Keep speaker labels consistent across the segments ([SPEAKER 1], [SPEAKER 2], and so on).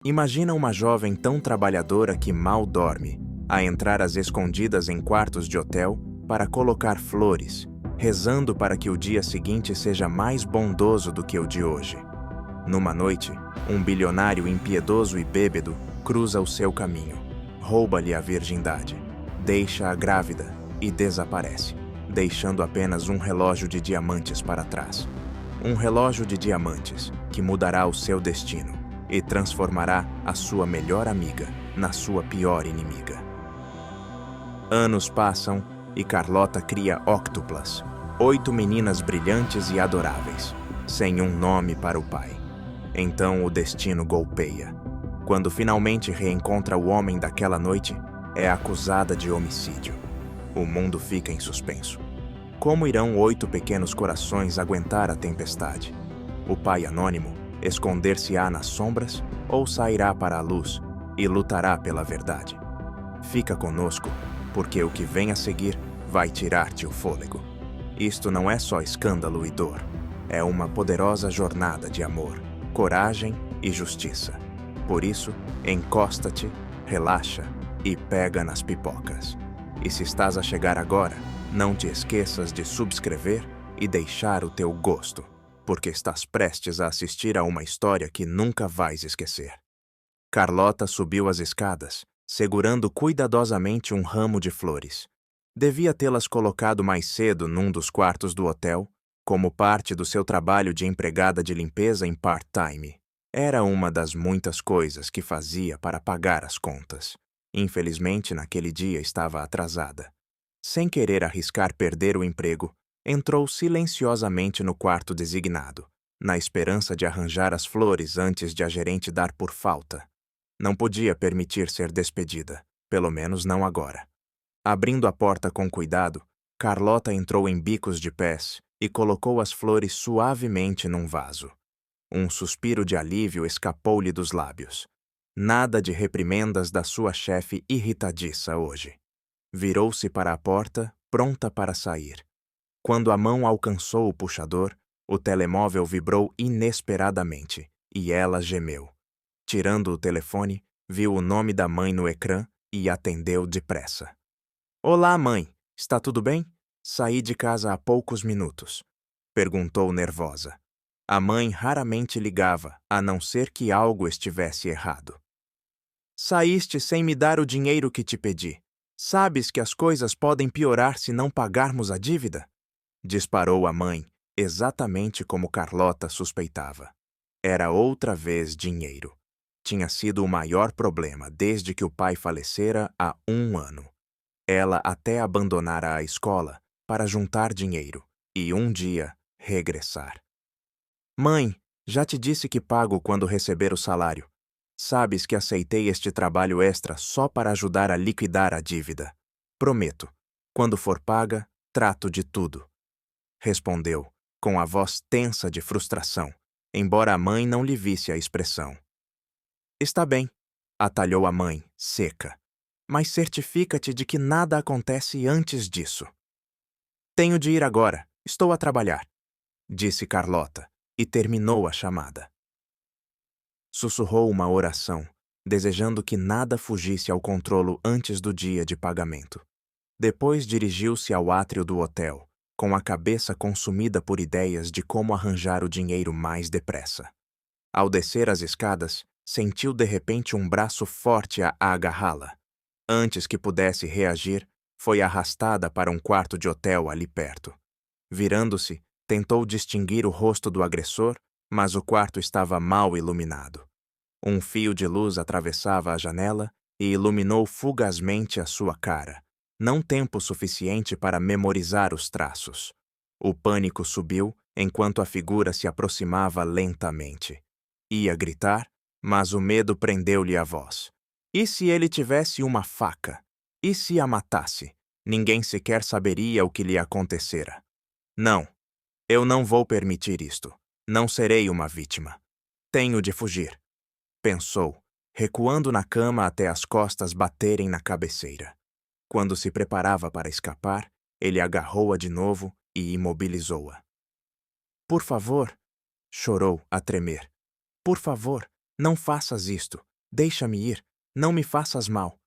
[SPEAKER 1] Imagina uma jovem tão trabalhadora que mal dorme, a entrar às escondidas em quartos de hotel para colocar flores, rezando para que o dia seguinte seja mais bondoso do que o de hoje. Numa noite, um bilionário impiedoso e bêbado cruza o seu caminho, rouba-lhe a virgindade, deixa-a grávida e desaparece, deixando apenas um relógio de diamantes para trás. Um relógio de diamantes que mudará o seu destino e transformará a sua melhor amiga na sua pior inimiga. Anos passam e Carlota cria óctuplas, 8 meninas brilhantes e adoráveis, sem um nome para o pai. Então o destino golpeia. Quando finalmente reencontra o homem daquela noite, é acusada de homicídio. O mundo fica em suspenso. Como irão 8 pequenos corações aguentar a tempestade? O pai anônimo esconder-se-á nas sombras ou sairá para a luz e lutará pela verdade? Fica conosco, porque o que vem a seguir vai tirar-te o fôlego. Isto não é só escândalo e dor. É uma poderosa jornada de amor, coragem e justiça. Por isso, encosta-te, relaxa e pega nas pipocas. E se estás a chegar agora, não te esqueças de subscrever e deixar o teu gosto, porque estás prestes a assistir a uma história que nunca vais esquecer. Carlota subiu as escadas, segurando cuidadosamente um ramo de flores. Devia tê-las colocado mais cedo num dos quartos do hotel, como parte do seu trabalho de empregada de limpeza em part-time. Era uma das muitas coisas que fazia para pagar as contas. Infelizmente, naquele dia estava atrasada. Sem querer arriscar perder o emprego, entrou silenciosamente no quarto designado, na esperança de arranjar as flores antes de a gerente dar por falta. Não podia permitir ser despedida, pelo menos não agora. Abrindo a porta com cuidado, Carlota entrou em bicos de pés e colocou as flores suavemente num vaso. Um suspiro de alívio escapou-lhe dos lábios. Nada de reprimendas da sua chefe irritadiça hoje. Virou-se para a porta, pronta para sair. Quando a mão alcançou o puxador, o telemóvel vibrou inesperadamente e ela gemeu. Tirando o telefone, viu o nome da mãe no ecrã e atendeu depressa. Olá, mãe. Está tudo bem? Saí de casa há poucos minutos. Perguntou nervosa. A mãe raramente ligava, a não ser que algo estivesse errado. Saíste sem me dar o dinheiro que te pedi. Sabes que as coisas podem piorar se não pagarmos a dívida? Disparou a mãe, exatamente como Carlota suspeitava. Era outra vez dinheiro. Tinha sido o maior problema desde que o pai falecera há 1 ano. Ela até abandonara a escola para juntar dinheiro e um dia regressar. Mãe, já te disse que pago quando receber o salário. Sabes que aceitei este trabalho extra só para ajudar a liquidar a dívida. Prometo, quando for paga, trato de tudo. Respondeu, com a voz tensa de frustração, embora a mãe não lhe visse a expressão. Está bem, atalhou a mãe, seca. Mas certifica-te de que nada acontece antes disso. Tenho de ir agora, estou a trabalhar, disse Carlota, e terminou a chamada. Sussurrou uma oração, desejando que nada fugisse ao controlo antes do dia de pagamento. Depois dirigiu-se ao átrio do hotel, com a cabeça consumida por ideias de como arranjar o dinheiro mais depressa. Ao descer as escadas, sentiu de repente um braço forte a agarrá-la. Antes que pudesse reagir, foi arrastada para um quarto de hotel ali perto. Virando-se, tentou distinguir o rosto do agressor, mas o quarto estava mal iluminado. Um fio de luz atravessava a janela e iluminou fugazmente a sua cara, não tempo suficiente para memorizar os traços. O pânico subiu enquanto a figura se aproximava lentamente. Ia gritar, mas o medo prendeu-lhe a voz. E se ele tivesse uma faca? E se a matasse? Ninguém sequer saberia o que lhe acontecera. Não, eu não vou permitir isto. Não serei uma vítima. Tenho de fugir, pensou, recuando na cama até as costas baterem na cabeceira. Quando se preparava para escapar, ele agarrou-a de novo e imobilizou-a. Por favor, chorou a tremer. Por favor, não faças isto. Deixa-me ir, não me faças mal.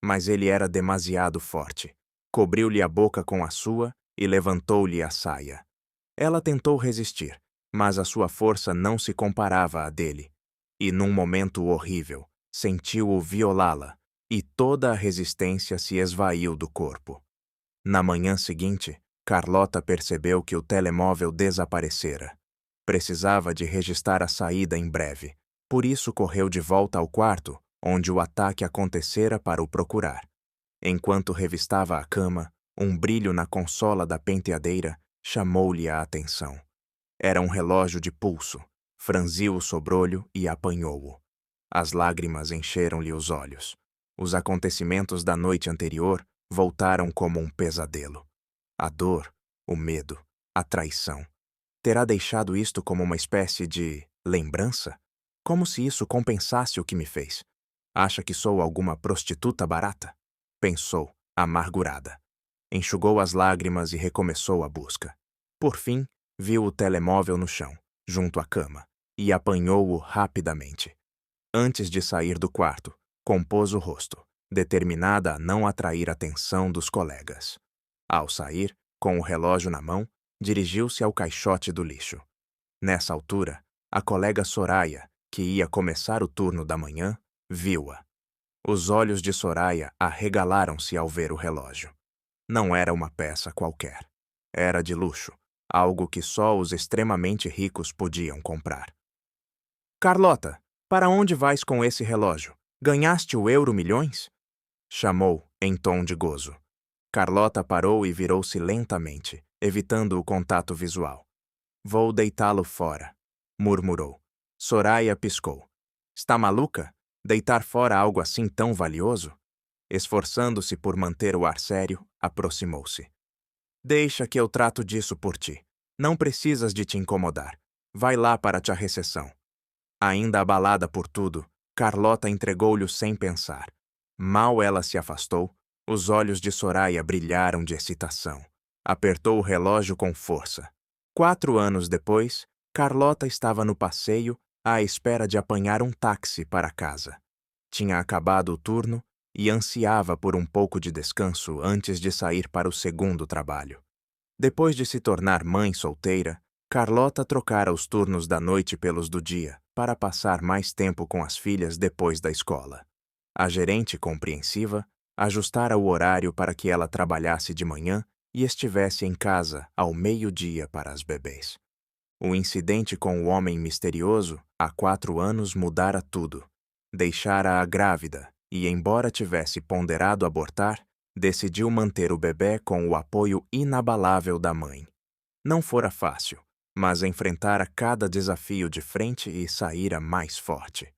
[SPEAKER 1] Mas ele era demasiado forte. Cobriu-lhe a boca com a sua e levantou-lhe a saia. Ela tentou resistir, mas a sua força não se comparava à dele. E num momento horrível, sentiu-o violá-la, e toda a resistência se esvaiu do corpo. Na manhã seguinte, Carlota percebeu que o telemóvel desaparecera. Precisava de registrar a saída em breve, por isso correu de volta ao quarto, onde o ataque acontecera, para o procurar. Enquanto revistava a cama, um brilho na consola da penteadeira chamou-lhe a atenção. Era um relógio de pulso. Franziu o sobrolho e apanhou-o. As lágrimas encheram-lhe os olhos. Os acontecimentos da noite anterior voltaram como um pesadelo. A dor, o medo, a traição. Terá deixado isto como uma espécie de lembrança? Como se isso compensasse o que me fez. Acha que sou alguma prostituta barata? Pensou, amargurada. Enxugou as lágrimas e recomeçou a busca. Por fim, viu o telemóvel no chão, junto à cama, e apanhou-o rapidamente. Antes de sair do quarto, compôs o rosto, determinada a não atrair a atenção dos colegas. Ao sair, com o relógio na mão, dirigiu-se ao caixote do lixo. Nessa altura, a colega Soraya, que ia começar o turno da manhã, viu-a. Os olhos de Soraya arregalaram-se ao ver o relógio. Não era uma peça qualquer. Era de luxo, algo que só os extremamente ricos podiam comprar. Carlota, para onde vais com esse relógio? Ganhaste o Euro-milhões? Chamou, em tom de gozo. Carlota parou e virou-se lentamente, evitando o contato visual. Vou deitá-lo fora, murmurou. Soraya piscou. Está maluca? Deitar fora algo assim tão valioso? Esforçando-se por manter o ar sério, aproximou-se. Deixa que eu trato disso por ti. Não precisas de te incomodar. Vai lá para a recepção. Ainda abalada por tudo, Carlota entregou-lhe sem pensar. Mal ela se afastou, os olhos de Soraya brilharam de excitação. Apertou o relógio com força. 4 anos depois, Carlota estava no passeio à espera de apanhar um táxi para casa. Tinha acabado o turno e ansiava por um pouco de descanso antes de sair para o segundo trabalho. Depois de se tornar mãe solteira, Carlota trocara os turnos da noite pelos do dia para passar mais tempo com as filhas depois da escola. A gerente, compreensiva, ajustara o horário para que ela trabalhasse de manhã e estivesse em casa ao meio-dia para as bebês. O incidente com o homem misterioso, há 4 anos, mudara tudo. Deixara-a grávida e, embora tivesse ponderado abortar, decidiu manter o bebê com o apoio inabalável da mãe. Não fora fácil, mas enfrentara cada desafio de frente e saíra mais forte.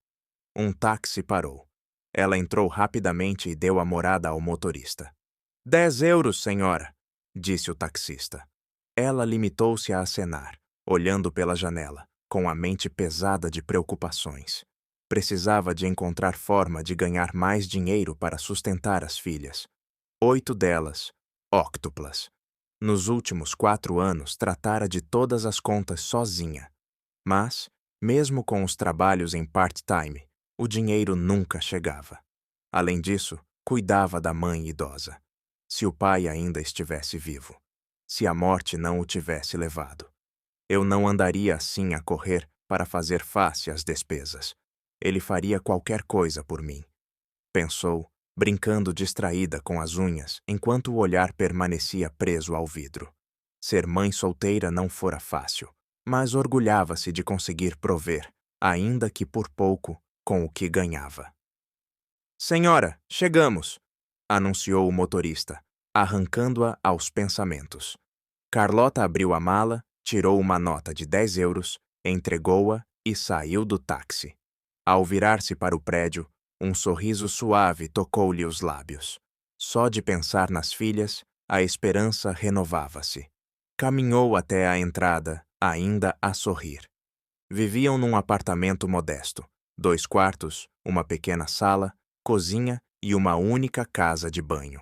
[SPEAKER 1] Um táxi parou. Ela entrou rapidamente e deu a morada ao motorista. 10 euros, senhora, disse o taxista. Ela limitou-se a acenar, olhando pela janela, com a mente pesada de preocupações. Precisava de encontrar forma de ganhar mais dinheiro para sustentar as filhas. 8 delas, óctuplas. Nos últimos 4 anos, tratara de todas as contas sozinha. Mas, mesmo com os trabalhos em part-time, o dinheiro nunca chegava. Além disso, cuidava da mãe idosa. Se o pai ainda estivesse vivo. Se a morte não o tivesse levado. Eu não andaria assim a correr para fazer face às despesas. Ele faria qualquer coisa por mim. Pensou, brincando distraída com as unhas, enquanto o olhar permanecia preso ao vidro. Ser mãe solteira não fora fácil, mas orgulhava-se de conseguir prover, ainda que por pouco, com o que ganhava. Senhora, chegamos! Anunciou o motorista, arrancando-a aos pensamentos. Carlota abriu a mala, tirou uma nota de 10 euros, entregou-a e saiu do táxi. Ao virar-se para o prédio, um sorriso suave tocou-lhe os lábios. Só de pensar nas filhas, a esperança renovava-se. Caminhou até a entrada, ainda a sorrir. Viviam num apartamento modesto, 2 quartos, uma pequena sala, cozinha e uma única casa de banho.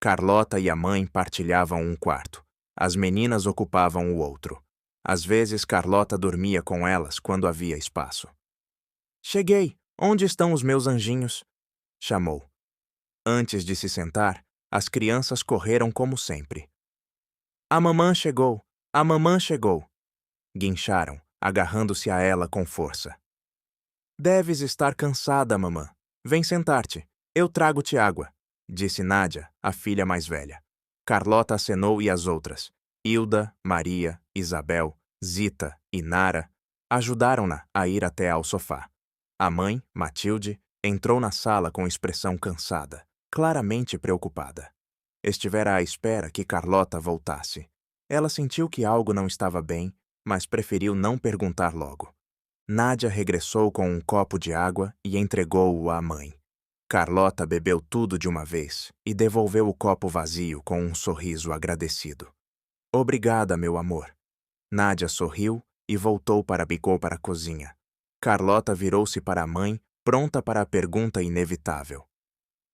[SPEAKER 1] Carlota e a mãe partilhavam um quarto. As meninas ocupavam o outro. Às vezes, Carlota dormia com elas quando havia espaço. Cheguei, Onde estão os meus anjinhos? Chamou. Antes de se sentar, as crianças correram como sempre. A mamã chegou! A mamã chegou! Guincharam, agarrando-se a ela com força. Deves estar cansada, mamã. Vem sentar-te. Eu trago-te água, disse Nádia, a filha mais velha. Carlota acenou e as outras, Hilda, Maria, Isabel, Zita e Nara, ajudaram-na a ir até ao sofá. A mãe, Matilde, entrou na sala com expressão cansada, claramente preocupada. Estivera à espera que Carlota voltasse. Ela sentiu que algo não estava bem, mas preferiu não perguntar logo. Nádia regressou com um copo de água e entregou-o à mãe. Carlota bebeu tudo de uma vez e devolveu o copo vazio com um sorriso agradecido. Obrigada, meu amor. Nádia sorriu e voltou para a cozinha. Carlota virou-se para a mãe, pronta para a pergunta inevitável.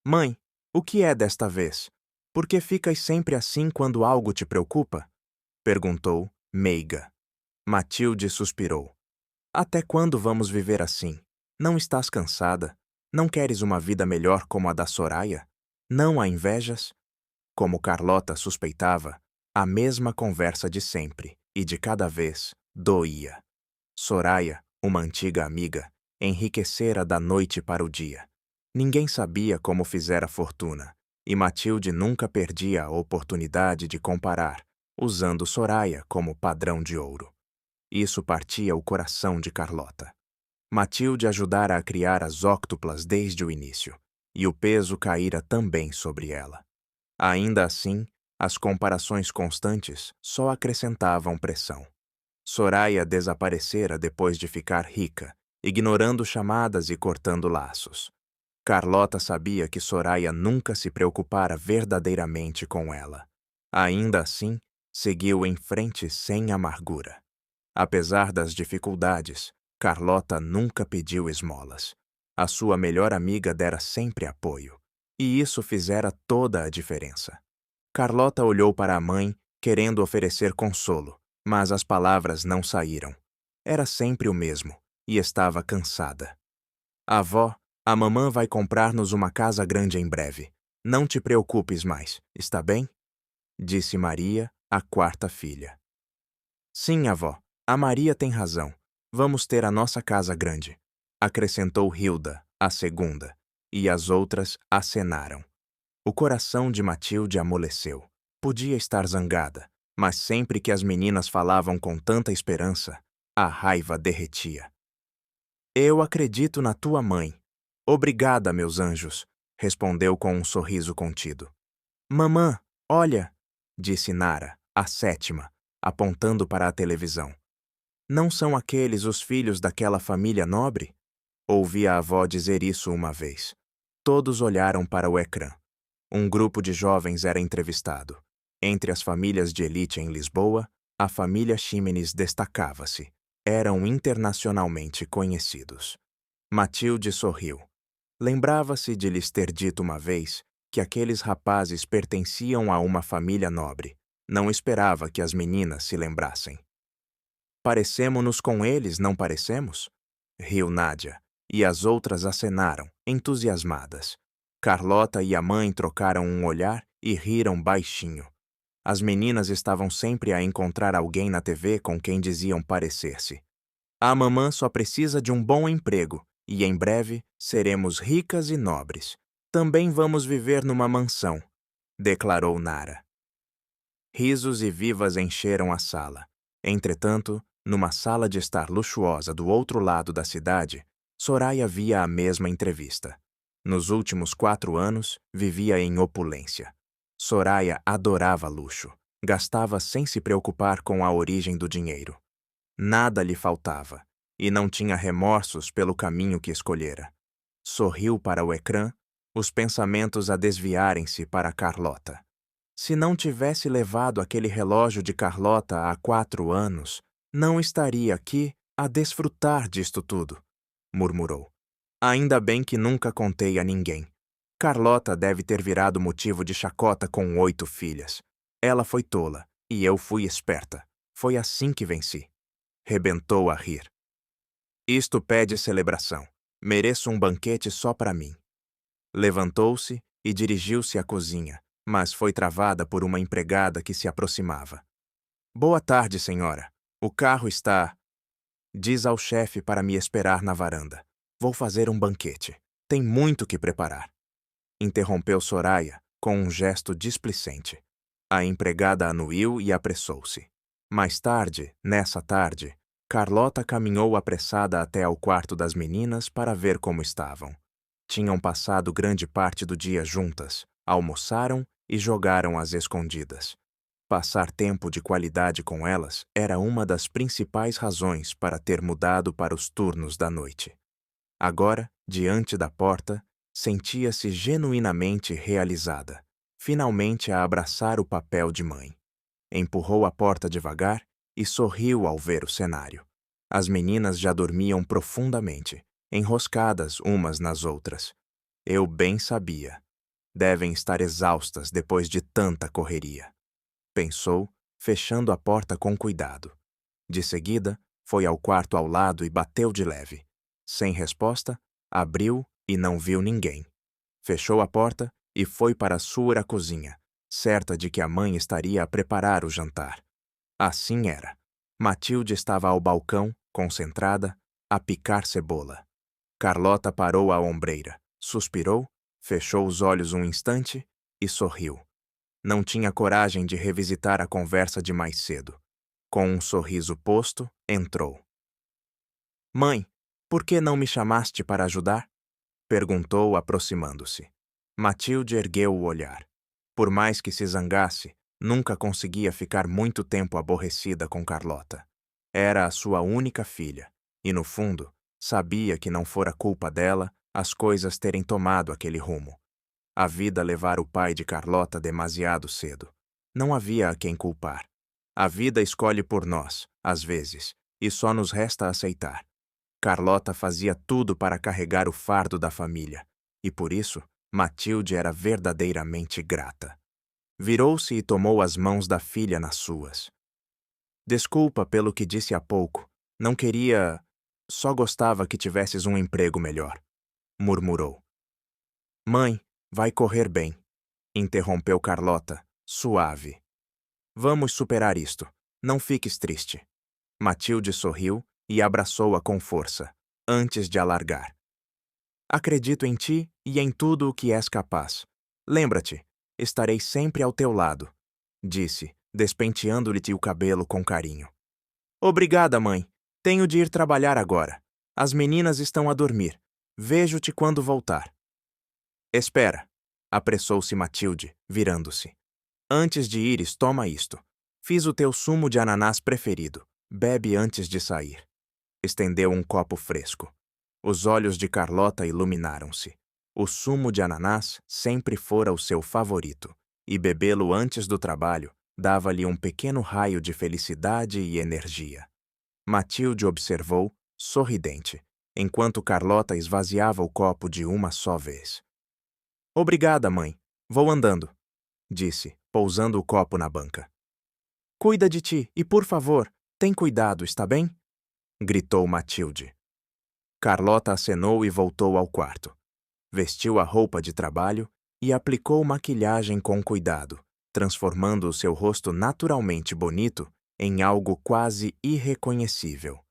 [SPEAKER 1] Mãe, o que é desta vez? Por que ficas sempre assim quando algo te preocupa? Perguntou, meiga. Matilde suspirou. Até quando vamos viver assim? Não estás cansada? Não queres uma vida melhor como a da Soraya? Não a invejas? Como Carlota suspeitava, a mesma conversa de sempre, e de cada vez, doía. Soraya, uma antiga amiga, enriquecera da noite para o dia. Ninguém sabia como fizera fortuna, e Matilde nunca perdia a oportunidade de comparar, usando Soraya como padrão de ouro. Isso partia o coração de Carlota. Matilde ajudara a criar as óctuplas desde o início, e o peso caíra também sobre ela. Ainda assim, as comparações constantes só acrescentavam pressão. Soraya desaparecera depois de ficar rica, ignorando chamadas e cortando laços. Carlota sabia que Soraya nunca se preocupara verdadeiramente com ela. Ainda assim, seguiu em frente sem amargura. Apesar das dificuldades, Carlota nunca pediu esmolas. A sua melhor amiga dera sempre apoio, e isso fizera toda a diferença. Carlota olhou para a mãe, querendo oferecer consolo, mas as palavras não saíram. Era sempre o mesmo, e estava cansada. Avó, a mamã vai comprar-nos uma casa grande em breve. Não te preocupes mais, está bem? Disse Maria, a quarta filha. Sim, avó, a Maria tem razão. Vamos ter a nossa casa grande, acrescentou Hilda, a segunda, e as outras acenaram. O coração de Matilde amoleceu. Podia estar zangada, mas sempre que as meninas falavam com tanta esperança, a raiva derretia. Eu acredito na tua mãe. Obrigada, meus anjos, respondeu com um sorriso contido. Mamã, olha, disse Nara, a sétima, apontando para a televisão. Não são aqueles os filhos daquela família nobre? Ouvi a avó dizer isso uma vez. Todos olharam para o ecrã. Um grupo de jovens era entrevistado. Entre as famílias de elite em Lisboa, a família Ximenes destacava-se. Eram internacionalmente conhecidos. Matilde sorriu. Lembrava-se de lhes ter dito uma vez que aqueles rapazes pertenciam a uma família nobre. Não esperava que as meninas se lembrassem. Parecemo-nos com eles, não parecemos? Riu Nádia, e as outras acenaram, entusiasmadas. Carlota e a mãe trocaram um olhar e riram baixinho. As meninas estavam sempre a encontrar alguém na TV com quem diziam parecer-se. A mamã só precisa de um bom emprego, e em breve seremos ricas e nobres. Também vamos viver numa mansão, declarou Nara. Risos e vivas encheram a sala. Entretanto, numa sala de estar luxuosa do outro lado da cidade, Soraya via a mesma entrevista. Nos últimos 4 anos, vivia em opulência. Soraya adorava luxo. Gastava sem se preocupar com a origem do dinheiro. Nada lhe faltava, e não tinha remorsos pelo caminho que escolhera. Sorriu para o ecrã, os pensamentos a desviarem-se para Carlota. Se não tivesse levado aquele relógio de Carlota há 4 anos, não estaria aqui a desfrutar disto tudo, murmurou. Ainda bem que nunca contei a ninguém. Carlota deve ter virado motivo de chacota com 8 filhas. Ela foi tola, e eu fui esperta. Foi assim que venci. Rebentou a rir. Isto pede celebração. Mereço um banquete só para mim. Levantou-se e dirigiu-se à cozinha, mas foi travada por uma empregada que se aproximava. Boa tarde, senhora. O carro está... Diz ao chefe para me esperar na varanda. Vou fazer um banquete. Tem muito que preparar. Interrompeu Soraya, com um gesto displicente. A empregada anuiu e apressou-se. Mais tarde, nessa tarde, Carlota caminhou apressada até ao quarto das meninas para ver como estavam. Tinham passado grande parte do dia juntas, almoçaram e jogaram às escondidas. Passar tempo de qualidade com elas era uma das principais razões para ter mudado para os turnos da noite. Agora, diante da porta, sentia-se genuinamente realizada, finalmente a abraçar o papel de mãe. Empurrou a porta devagar e sorriu ao ver o cenário. As meninas já dormiam profundamente, enroscadas umas nas outras. Eu bem sabia. Devem estar exaustas depois de tanta correria. Pensou, fechando a porta com cuidado. De seguida, foi ao quarto ao lado e bateu de leve. Sem resposta, abriu e não viu ninguém. Fechou a porta e foi para a sua cozinha, certa de que a mãe estaria a preparar o jantar. Assim era. Matilde estava ao balcão, concentrada, a picar cebola. Carlota parou à ombreira, suspirou, fechou os olhos um instante e sorriu. Não tinha coragem de revisitar a conversa de mais cedo. Com um sorriso posto, entrou. Mãe, por que não me chamaste para ajudar? Perguntou, aproximando-se. Matilde ergueu o olhar. Por mais que se zangasse, nunca conseguia ficar muito tempo aborrecida com Carlota. Era a sua única filha, e no fundo, sabia que não fora culpa dela as coisas terem tomado aquele rumo. A vida levara o pai de Carlota demasiado cedo. Não havia a quem culpar. A vida escolhe por nós, às vezes, e só nos resta aceitar. Carlota fazia tudo para carregar o fardo da família, e por isso, Matilde era verdadeiramente grata. Virou-se e tomou as mãos da filha nas suas. Desculpa pelo que disse há pouco. Não queria... Só gostava que tivesses um emprego melhor, murmurou. Mãe, vai correr bem, interrompeu Carlota, suave. Vamos superar isto. Não fiques triste. Matilde sorriu e abraçou-a com força, antes de a largar. Acredito em ti e em tudo o que és capaz. Lembra-te, estarei sempre ao teu lado, disse, despenteando-lhe o cabelo com carinho. Obrigada, mãe. Tenho de ir trabalhar agora. As meninas estão a dormir. Vejo-te quando voltar. Espera, apressou-se Matilde, virando-se. Antes de ires, toma isto. Fiz o teu sumo de ananás preferido. Bebe antes de sair. Estendeu um copo fresco. Os olhos de Carlota iluminaram-se. O sumo de ananás sempre fora o seu favorito, e bebê-lo antes do trabalho dava-lhe um pequeno raio de felicidade e energia. Matilde observou, sorridente, enquanto Carlota esvaziava o copo de uma só vez. Obrigada, mãe. Vou andando, disse, pousando o copo na banca. Cuida de ti e, por favor, tem cuidado, está bem? Gritou Matilde. Carlota acenou e voltou ao quarto. Vestiu a roupa de trabalho e aplicou maquilhagem com cuidado, transformando o seu rosto naturalmente bonito em algo quase irreconhecível.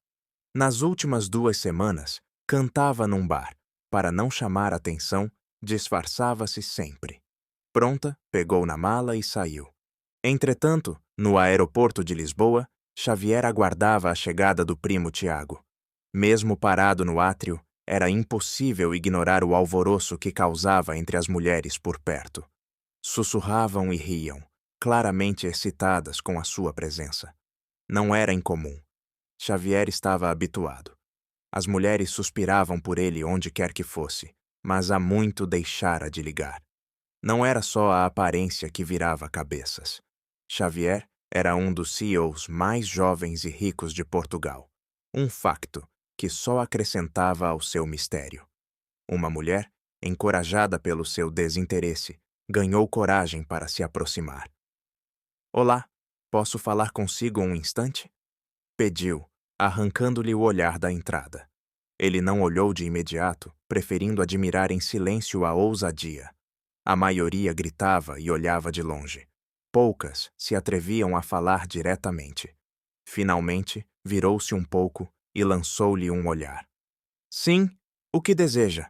[SPEAKER 1] Nas últimas 2 semanas, cantava num bar. Para não chamar atenção, disfarçava-se sempre. Pronta, pegou na mala e saiu. Entretanto, no aeroporto de Lisboa, Xavier aguardava a chegada do primo Tiago. Mesmo parado no átrio, era impossível ignorar o alvoroço que causava entre as mulheres por perto. Sussurravam e riam, claramente excitadas com a sua presença. Não era incomum. Xavier estava habituado. As mulheres suspiravam por ele onde quer que fosse, mas há muito deixara de ligar. Não era só a aparência que virava cabeças. Xavier era um dos CEOs mais jovens e ricos de Portugal. Um facto que só acrescentava ao seu mistério. Uma mulher, encorajada pelo seu desinteresse, ganhou coragem para se aproximar. Olá, posso falar consigo um instante? Pediu, arrancando-lhe o olhar da entrada. Ele não olhou de imediato, preferindo admirar em silêncio a ousadia. A maioria gritava e olhava de longe. Poucas se atreviam a falar diretamente. Finalmente, virou-se um pouco e lançou-lhe um olhar. Sim, o que deseja?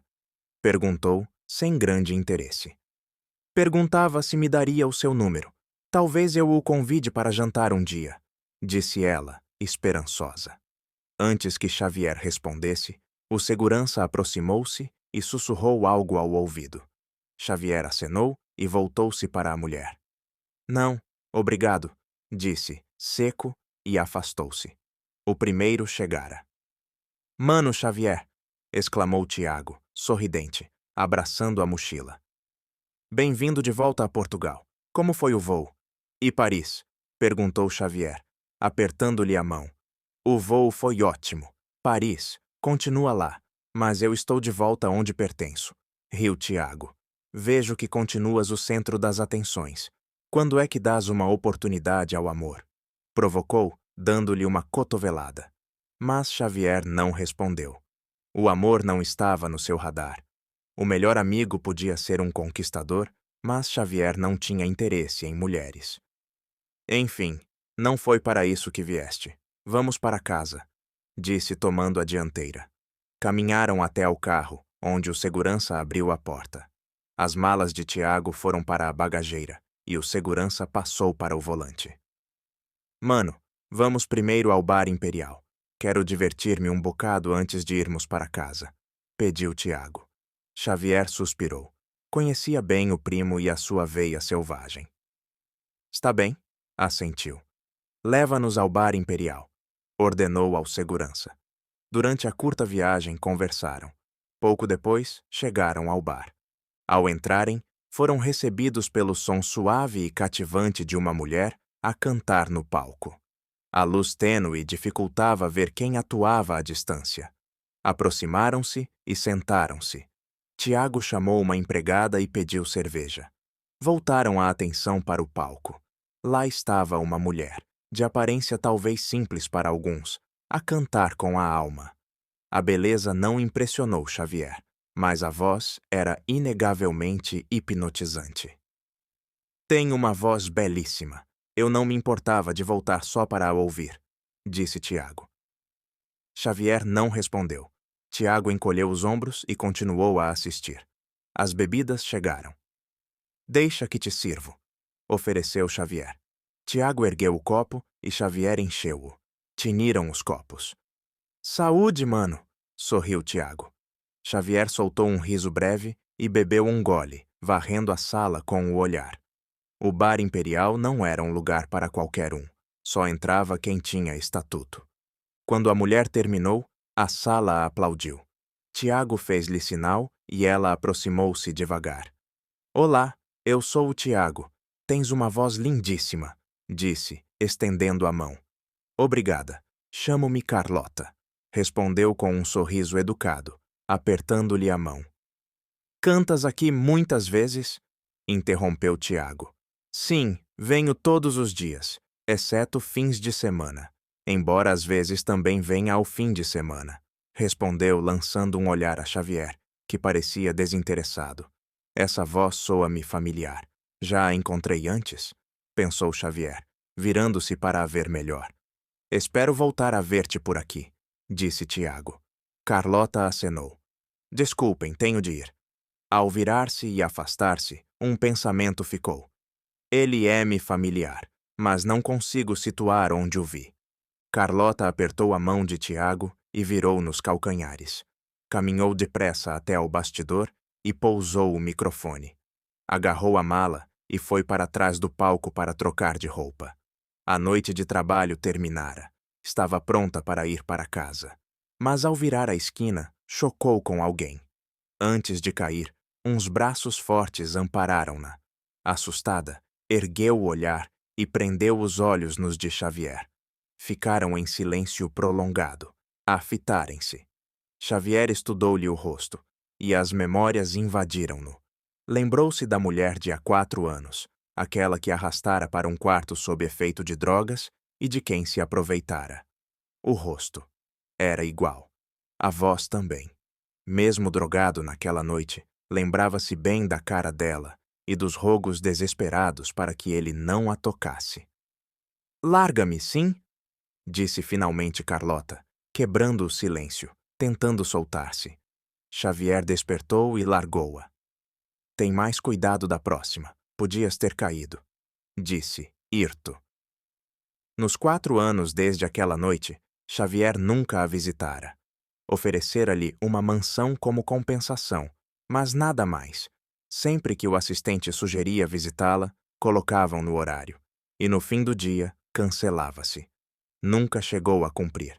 [SPEAKER 1] Perguntou, sem grande interesse. Perguntava se me daria o seu número. Talvez eu o convide para jantar um dia, disse ela, esperançosa. Antes que Xavier respondesse, o segurança aproximou-se e sussurrou algo ao ouvido. Xavier acenou e voltou-se para a mulher. Não, obrigado, disse, seco, e afastou-se. O primeiro chegara. Mano Xavier, exclamou Tiago, sorridente, abraçando a mochila. Bem-vindo de volta a Portugal. Como foi o voo? E Paris? Perguntou Xavier, apertando-lhe a mão. O voo foi ótimo. Paris, continua lá, mas eu estou de volta onde pertenço. Riu Tiago. Vejo que continuas o centro das atenções. Quando é que dás uma oportunidade ao amor? Provocou, dando-lhe uma cotovelada. Mas Xavier não respondeu. O amor não estava no seu radar. O melhor amigo podia ser um conquistador, mas Xavier não tinha interesse em mulheres. Enfim, não foi para isso que vieste. Vamos para casa, disse tomando a dianteira. Caminharam até ao carro, onde o segurança abriu a porta. As malas de Tiago foram para a bagageira e o segurança passou para o volante. Mano, vamos primeiro ao bar Imperial. Quero divertir-me um bocado antes de irmos para casa, pediu Tiago. Xavier suspirou. Conhecia bem o primo e a sua veia selvagem. Está bem, assentiu. Leva-nos ao bar Imperial, ordenou ao segurança. Durante a curta viagem conversaram. Pouco depois, chegaram ao bar. Ao entrarem, foram recebidos pelo som suave e cativante de uma mulher a cantar no palco. A luz tênue dificultava ver quem atuava à distância. Aproximaram-se e sentaram-se. Tiago chamou uma empregada e pediu cerveja. Voltaram a atenção para o palco. Lá estava uma mulher, de aparência talvez simples para alguns, a cantar com a alma. A beleza não impressionou Xavier, mas a voz era inegavelmente hipnotizante. Tem uma voz belíssima. Eu não me importava de voltar só para a ouvir, disse Tiago. Xavier não respondeu. Tiago encolheu os ombros e continuou a assistir. As bebidas chegaram. Deixa que te sirvo, ofereceu Xavier. Tiago ergueu o copo e Xavier encheu-o. Tiniram os copos. Saúde, mano, sorriu Tiago. Xavier soltou um riso breve e bebeu um gole, varrendo a sala com o olhar. O bar Imperial não era um lugar para qualquer um. Só entrava quem tinha estatuto. Quando a mulher terminou, a sala a aplaudiu. Tiago fez-lhe sinal e ela aproximou-se devagar. Olá, eu sou o Tiago. Tens uma voz lindíssima, disse, estendendo a mão. Obrigada. Chamo-me Carlota, respondeu com um sorriso educado, apertando-lhe a mão. Cantas aqui muitas vezes? Interrompeu Tiago. Sim, venho todos os dias, exceto fins de semana, embora às vezes também venha ao fim de semana, respondeu lançando um olhar a Xavier, que parecia desinteressado. Essa voz soa-me familiar. Já a encontrei antes? Pensou Xavier, virando-se para a ver melhor. Espero voltar a ver-te por aqui, disse Tiago. Carlota acenou. Desculpem, tenho de ir. Ao virar-se e afastar-se, um pensamento ficou. Ele é-me familiar, mas não consigo situar onde o vi. Carlota apertou a mão de Tiago e virou nos calcanhares. Caminhou depressa até ao bastidor e pousou o microfone. Agarrou a mala e foi para trás do palco para trocar de roupa. A noite de trabalho terminara. Estava pronta para ir para casa. Mas ao virar a esquina, chocou com alguém. Antes de cair, uns braços fortes ampararam-na. Assustada, ergueu o olhar e prendeu os olhos nos de Xavier. Ficaram em silêncio prolongado, a fitarem-se. Xavier estudou-lhe o rosto, e as memórias invadiram-no. Lembrou-se da mulher de há 4 anos, aquela que arrastara para um quarto sob efeito de drogas e de quem se aproveitara. O rosto era igual. A voz também. Mesmo drogado naquela noite, lembrava-se bem da cara dela e dos rogos desesperados para que ele não a tocasse. Larga-me, sim? Disse finalmente Carlota, quebrando o silêncio, tentando soltar-se. Xavier despertou e largou-a. Tem mais cuidado da próxima. Podias ter caído, disse, hirto. Nos 4 anos desde aquela noite, Xavier nunca a visitara. Oferecera-lhe uma mansão como compensação, mas nada mais. Sempre que o assistente sugeria visitá-la, colocavam no horário, e no fim do dia, cancelava-se. Nunca chegou a cumprir.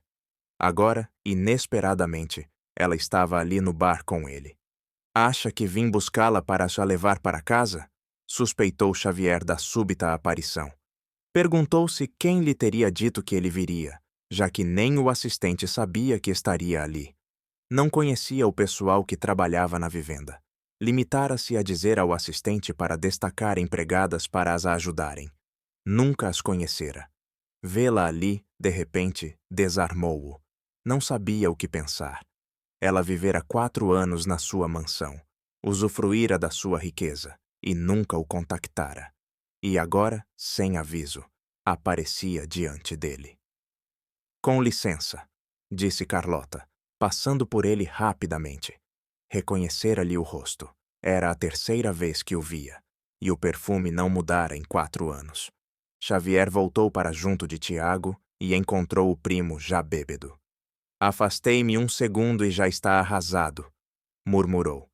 [SPEAKER 1] Agora, inesperadamente, ela estava ali no bar com ele. Acha que vim buscá-la para a levar para casa? Suspeitou Xavier da súbita aparição. Perguntou-se quem lhe teria dito que ele viria, já que nem o assistente sabia que estaria ali. Não conhecia o pessoal que trabalhava na vivenda. Limitara-se a dizer ao assistente para destacar empregadas para as ajudarem. Nunca as conhecera. Vê-la ali, de repente, desarmou-o. Não sabia o que pensar. Ela vivera 4 anos na sua mansão, usufruíra da sua riqueza e nunca o contactara. E agora, sem aviso, aparecia diante dele. Com licença, disse Carlota, passando por ele rapidamente. Reconhecera-lhe o rosto. Era a 3ª vez que o via, e o perfume não mudara em 4 anos. Xavier voltou para junto de Tiago e encontrou o primo já bêbedo. Afastei-me 1 segundo e já está arrasado, murmurou.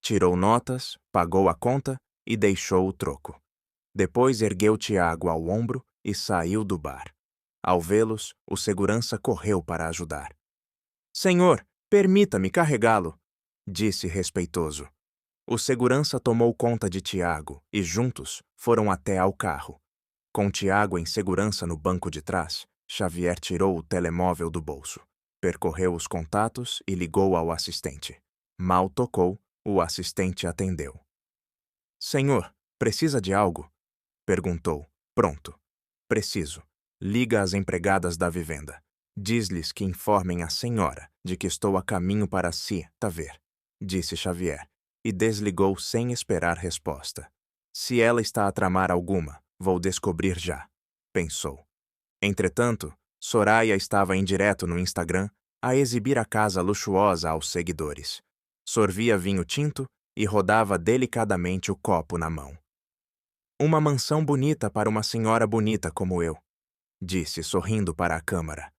[SPEAKER 1] Tirou notas, pagou a conta e deixou o troco. Depois ergueu Tiago ao ombro e saiu do bar. Ao vê-los, o segurança correu para ajudar. Senhor, permita-me carregá-lo, disse respeitoso. O segurança tomou conta de Tiago e, juntos, foram até ao carro. Com Tiago em segurança no banco de trás, Xavier tirou o telemóvel do bolso. Percorreu os contatos e ligou ao assistente. Mal tocou, o assistente atendeu. Senhor, precisa de algo? Perguntou. Pronto. Preciso. Liga às empregadas da vivenda. Diz-lhes que informem a senhora de que estou a caminho para ver, disse Xavier, e desligou sem esperar resposta. Se ela está a tramar alguma, vou descobrir já, pensou. Entretanto, Soraya estava em direto no Instagram a exibir a casa luxuosa aos seguidores. Sorvia vinho tinto e rodava delicadamente o copo na mão. Uma mansão bonita para uma senhora bonita como eu, disse sorrindo para a câmara.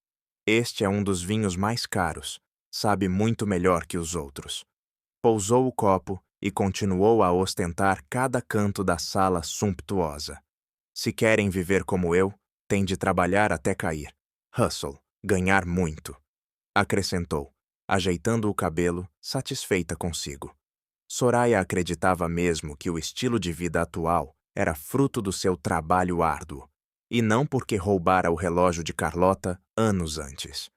[SPEAKER 1] Este é um dos vinhos mais caros, sabe muito melhor que os outros. Pousou o copo e continuou a ostentar cada canto da sala sumptuosa. Se querem viver como eu, têm de trabalhar até cair. Hustle, ganhar muito, acrescentou, ajeitando o cabelo, satisfeita consigo. Soraya acreditava mesmo que o estilo de vida atual era fruto do seu trabalho árduo, e não porque roubara o relógio de Carlota anos antes.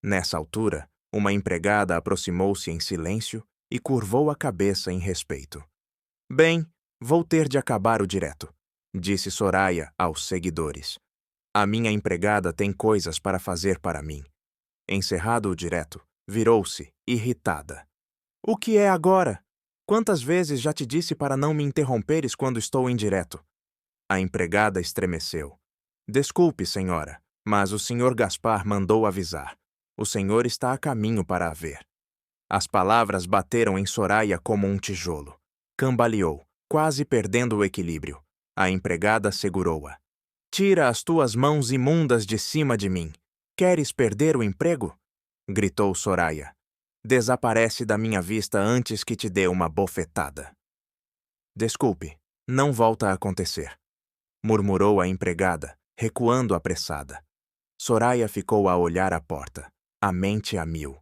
[SPEAKER 1] Nessa altura, uma empregada aproximou-se em silêncio e curvou a cabeça em respeito. Bem, vou ter de acabar o direto, disse Soraya aos seguidores. A minha empregada tem coisas para fazer para mim. Encerrado o direto, virou-se, irritada. O que é agora? Quantas vezes já te disse para não me interromperes quando estou em direto? A empregada estremeceu. Desculpe, senhora, mas o senhor Gaspar mandou avisar. O senhor está a caminho para a ver. As palavras bateram em Soraya como um tijolo. Cambaleou, quase perdendo o equilíbrio. A empregada segurou-a. Tira as tuas mãos imundas de cima de mim. Queres perder o emprego? Gritou Soraya. Desaparece da minha vista antes que te dê uma bofetada. Desculpe, não volta a acontecer, murmurou a empregada, recuando apressada. Soraya ficou a olhar a porta, a mente a mil.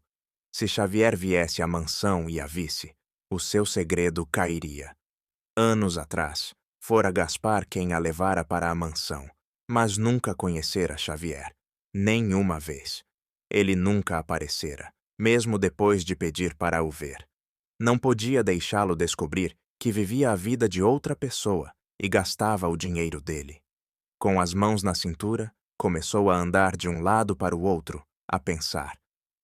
[SPEAKER 1] Se Xavier viesse à mansão e a visse, o seu segredo cairia. Anos atrás, fora Gaspar quem a levara para a mansão, mas nunca conhecera Xavier, nem uma vez. Ele nunca aparecera, mesmo depois de pedir para o ver. Não podia deixá-lo descobrir que vivia a vida de outra pessoa e gastava o dinheiro dele. Com as mãos na cintura, começou a andar de um lado para o outro, a pensar.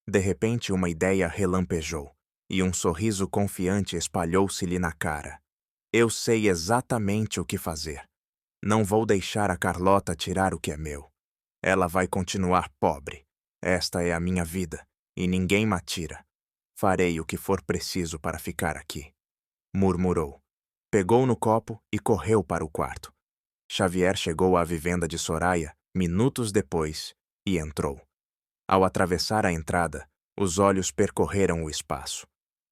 [SPEAKER 1] De repente, uma ideia relampejou, e um sorriso confiante espalhou-se-lhe na cara. Eu sei exatamente o que fazer. Não vou deixar a Carlota tirar o que é meu. Ela vai continuar pobre. Esta é a minha vida, e ninguém me tira. Farei o que for preciso para ficar aqui. Murmurou. Pegou no copo e correu para o quarto. Xavier chegou à vivenda de Soraya minutos depois e entrou. Ao atravessar a entrada, os olhos percorreram o espaço.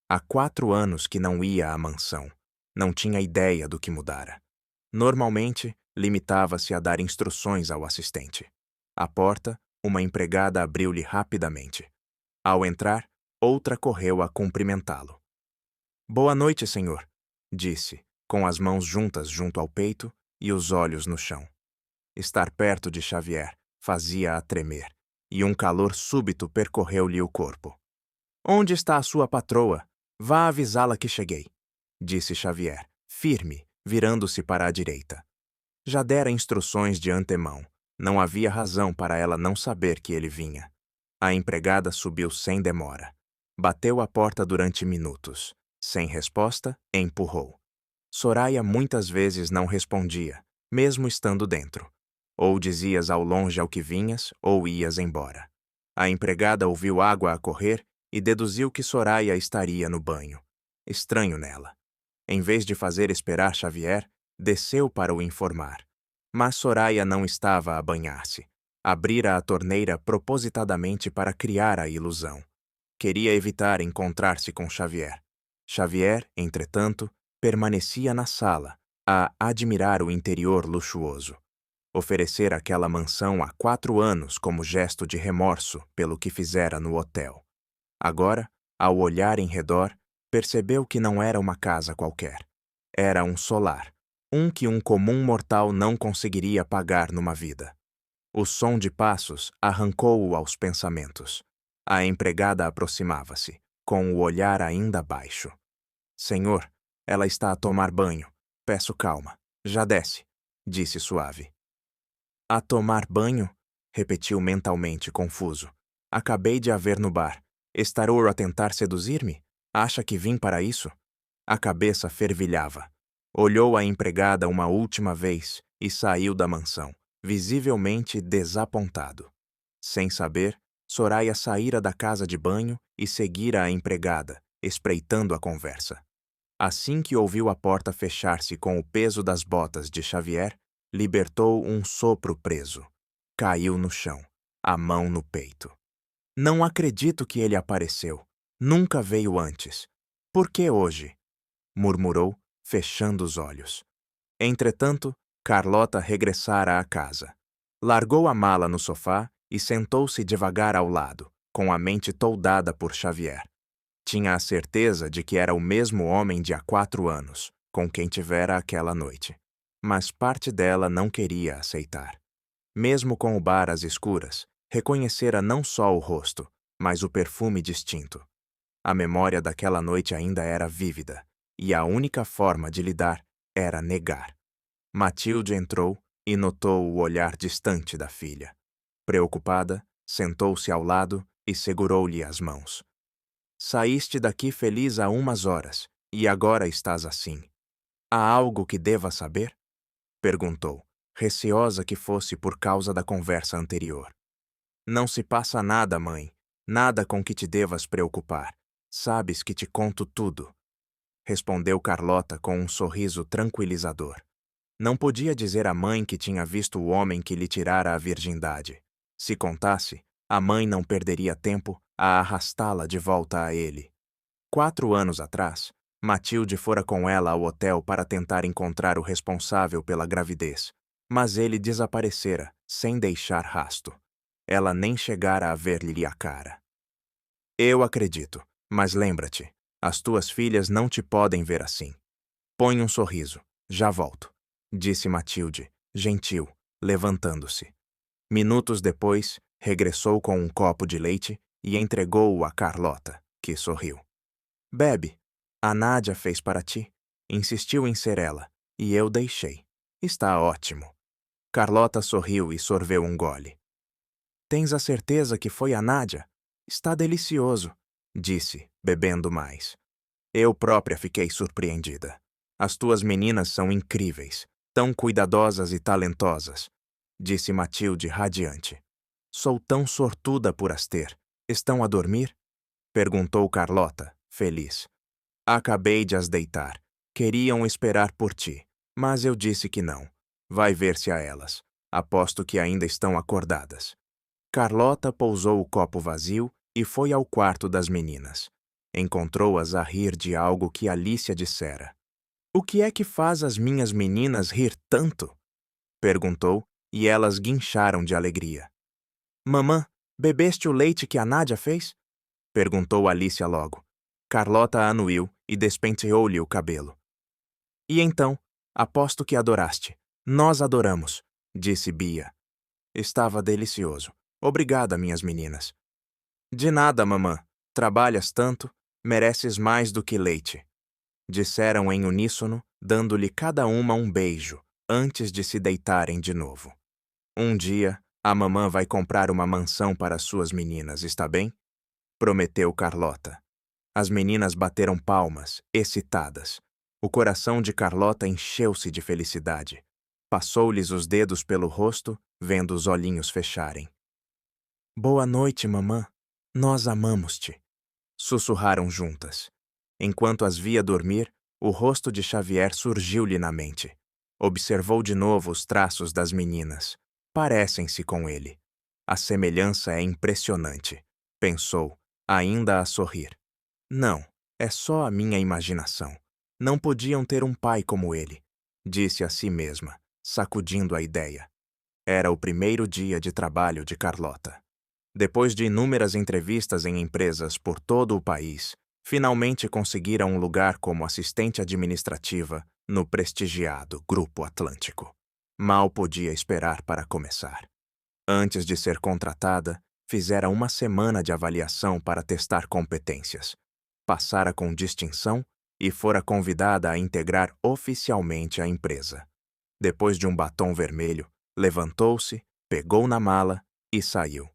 [SPEAKER 1] Há 4 anos que não ia à mansão. Não tinha ideia do que mudara. Normalmente, limitava-se a dar instruções ao assistente. À porta, uma empregada abriu-lhe rapidamente. Ao entrar, outra correu a cumprimentá-lo. Boa noite, senhor, disse, com as mãos juntas junto ao peito e os olhos no chão. Estar perto de Xavier fazia-a tremer, e um calor súbito percorreu-lhe o corpo. Onde está a sua patroa? Vá avisá-la que cheguei, disse Xavier, firme, virando-se para a direita. Já dera instruções de antemão. Não havia razão para ela não saber que ele vinha. A empregada subiu sem demora. Bateu à porta durante minutos. Sem resposta, empurrou. Soraya muitas vezes não respondia, mesmo estando dentro. Ou dizias ao longe ao que vinhas, ou ias embora. A empregada ouviu água a correr e deduziu que Soraya estaria no banho. Estranho nela. Em vez de fazer esperar Xavier, desceu para o informar. Mas Soraya não estava a banhar-se. Abrira a torneira propositadamente para criar a ilusão. Queria evitar encontrar-se com Xavier. Xavier, entretanto, permanecia na sala, a admirar o interior luxuoso. Oferecera aquela mansão há 4 anos como gesto de remorso pelo que fizera no hotel. Agora, ao olhar em redor, percebeu que não era uma casa qualquer. Era um solar, um que um comum mortal não conseguiria pagar numa vida. O som de passos arrancou-o aos pensamentos. A empregada aproximava-se, com o olhar ainda baixo. Senhor, ela está a tomar banho. Peço calma. Já desce, disse suave. A tomar banho? Repetiu mentalmente, confuso. Acabei de a ver no bar. Estarou a tentar seduzir-me? Acha que vim para isso? A cabeça fervilhava. Olhou a empregada uma última vez e saiu da mansão, visivelmente desapontado. Sem saber, Soraya saíra da casa de banho e seguira a empregada, espreitando a conversa. Assim que ouviu a porta fechar-se com o peso das botas de Xavier, libertou um sopro preso. Caiu no chão, a mão no peito. Não acredito que ele apareceu. Nunca veio antes. Por que hoje? Murmurou, fechando os olhos. Entretanto, Carlota regressara à casa. Largou a mala no sofá e sentou-se devagar ao lado, com a mente toldada por Xavier. Tinha a certeza de que era o mesmo homem de há 4 anos, com quem tivera aquela noite. Mas parte dela não queria aceitar. Mesmo com o bar às escuras, reconhecera não só o rosto, mas o perfume distinto. A memória daquela noite ainda era vívida, e a única forma de lidar era negar. Matilde entrou e notou o olhar distante da filha. Preocupada, sentou-se ao lado e segurou-lhe as mãos. Saíste daqui feliz há umas horas, e agora estás assim. Há algo que deva saber? Perguntou, receosa que fosse por causa da conversa anterior. Não se passa nada, mãe, nada com que te devas preocupar. Sabes que te conto tudo. Respondeu Carlota com um sorriso tranquilizador. Não podia dizer à mãe que tinha visto o homem que lhe tirara a virgindade. Se contasse, a mãe não perderia tempo a arrastá-la de volta a ele. 4 anos atrás, Matilde fora com ela ao hotel para tentar encontrar o responsável pela gravidez, mas ele desaparecera, sem deixar rasto. Ela nem chegara a ver-lhe a cara. Eu acredito, mas lembra-te, as tuas filhas não te podem ver assim. Põe um sorriso, já volto, disse Matilde, gentil, levantando-se. Minutos depois, regressou com um copo de leite e entregou-o a Carlota, que sorriu. Bebe, a Nádia fez para ti. Insistiu em ser ela, e eu deixei. Está ótimo. Carlota sorriu e sorveu um gole. Tens a certeza que foi a Nádia? Está delicioso, disse, bebendo mais. Eu própria fiquei surpreendida. As tuas meninas são incríveis, tão cuidadosas e talentosas, disse Matilde radiante. Sou tão sortuda por as ter. Estão a dormir? Perguntou Carlota, feliz. Acabei de as deitar. Queriam esperar por ti, mas eu disse que não. Vai ver-se a elas. Aposto que ainda estão acordadas. Carlota pousou o copo vazio e foi ao quarto das meninas. Encontrou-as a rir de algo que Alicia dissera. O que é que faz as minhas meninas rir tanto? Perguntou, e elas guincharam de alegria. Mamã, bebeste o leite que a Nádia fez? Perguntou Alicia logo. Carlota anuiu e despenteou-lhe o cabelo. E então, aposto que adoraste. Nós adoramos, disse Bia. Estava delicioso. Obrigada, minhas meninas. De nada, mamã. Trabalhas tanto, mereces mais do que leite. Disseram em uníssono, dando-lhe cada uma um beijo, antes de se deitarem de novo. Um dia, a mamã vai comprar uma mansão para suas meninas, está bem? Prometeu Carlota. As meninas bateram palmas, excitadas. O coração de Carlota encheu-se de felicidade. Passou-lhes os dedos pelo rosto, vendo os olhinhos fecharem. Boa noite, mamã. Nós amamos-te. Sussurraram juntas. Enquanto as via dormir, o rosto de Xavier surgiu-lhe na mente. Observou de novo os traços das meninas. Parecem-se com ele. A semelhança é impressionante, pensou, ainda a sorrir. Não, é só a minha imaginação. Não podiam ter um pai como ele, disse a si mesma, sacudindo a ideia. Era o primeiro dia de trabalho de Carlota. Depois de inúmeras entrevistas em empresas por todo o país, finalmente conseguira um lugar como assistente administrativa no prestigiado Grupo Atlântico. Mal podia esperar para começar. Antes de ser contratada, fizera uma semana de avaliação para testar competências. Passara com distinção e fora convidada a integrar oficialmente a empresa. Depois de um batom vermelho, levantou-se, pegou na mala e saiu.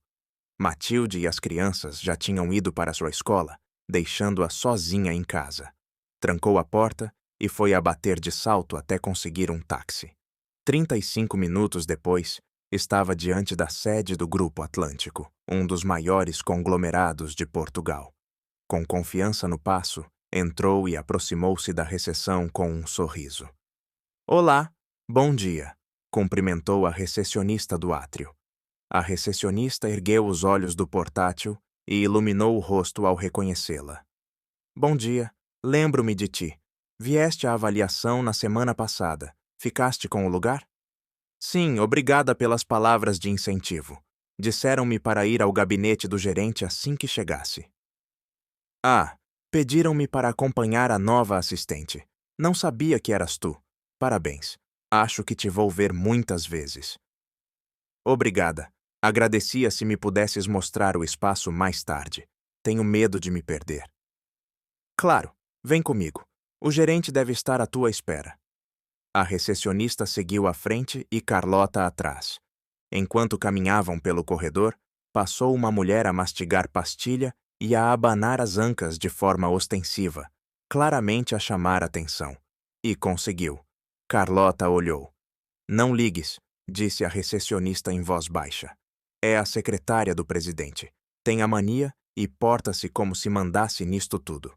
[SPEAKER 1] Matilde e as crianças já tinham ido para sua escola, deixando-a sozinha em casa. Trancou a porta e foi abater de salto até conseguir um táxi. 35 minutos depois, estava diante da sede do Grupo Atlântico, um dos maiores conglomerados de Portugal. Com confiança no passo, entrou e aproximou-se da recepção com um sorriso. Olá, bom dia, cumprimentou a recepcionista do átrio. A recepcionista ergueu os olhos do portátil e iluminou o rosto ao reconhecê-la. Bom dia, lembro-me de ti. Vieste à avaliação na semana passada. Ficaste com o lugar? Sim, obrigada pelas palavras de incentivo. Disseram-me para ir ao gabinete do gerente assim que chegasse. Ah, pediram-me para acompanhar a nova assistente. Não sabia que eras tu. Parabéns. Acho que te vou ver muitas vezes. Obrigada. Agradecia se me pudesses mostrar o espaço mais tarde. Tenho medo de me perder. Claro, vem comigo. O gerente deve estar à tua espera. A recepcionista seguiu à frente e Carlota atrás. Enquanto caminhavam pelo corredor, passou uma mulher a mastigar pastilha e a abanar as ancas de forma ostensiva, claramente a chamar atenção. E conseguiu. Carlota olhou. Não ligues, disse a recepcionista em voz baixa. É a secretária do presidente. Tem a mania e porta-se como se mandasse nisto tudo.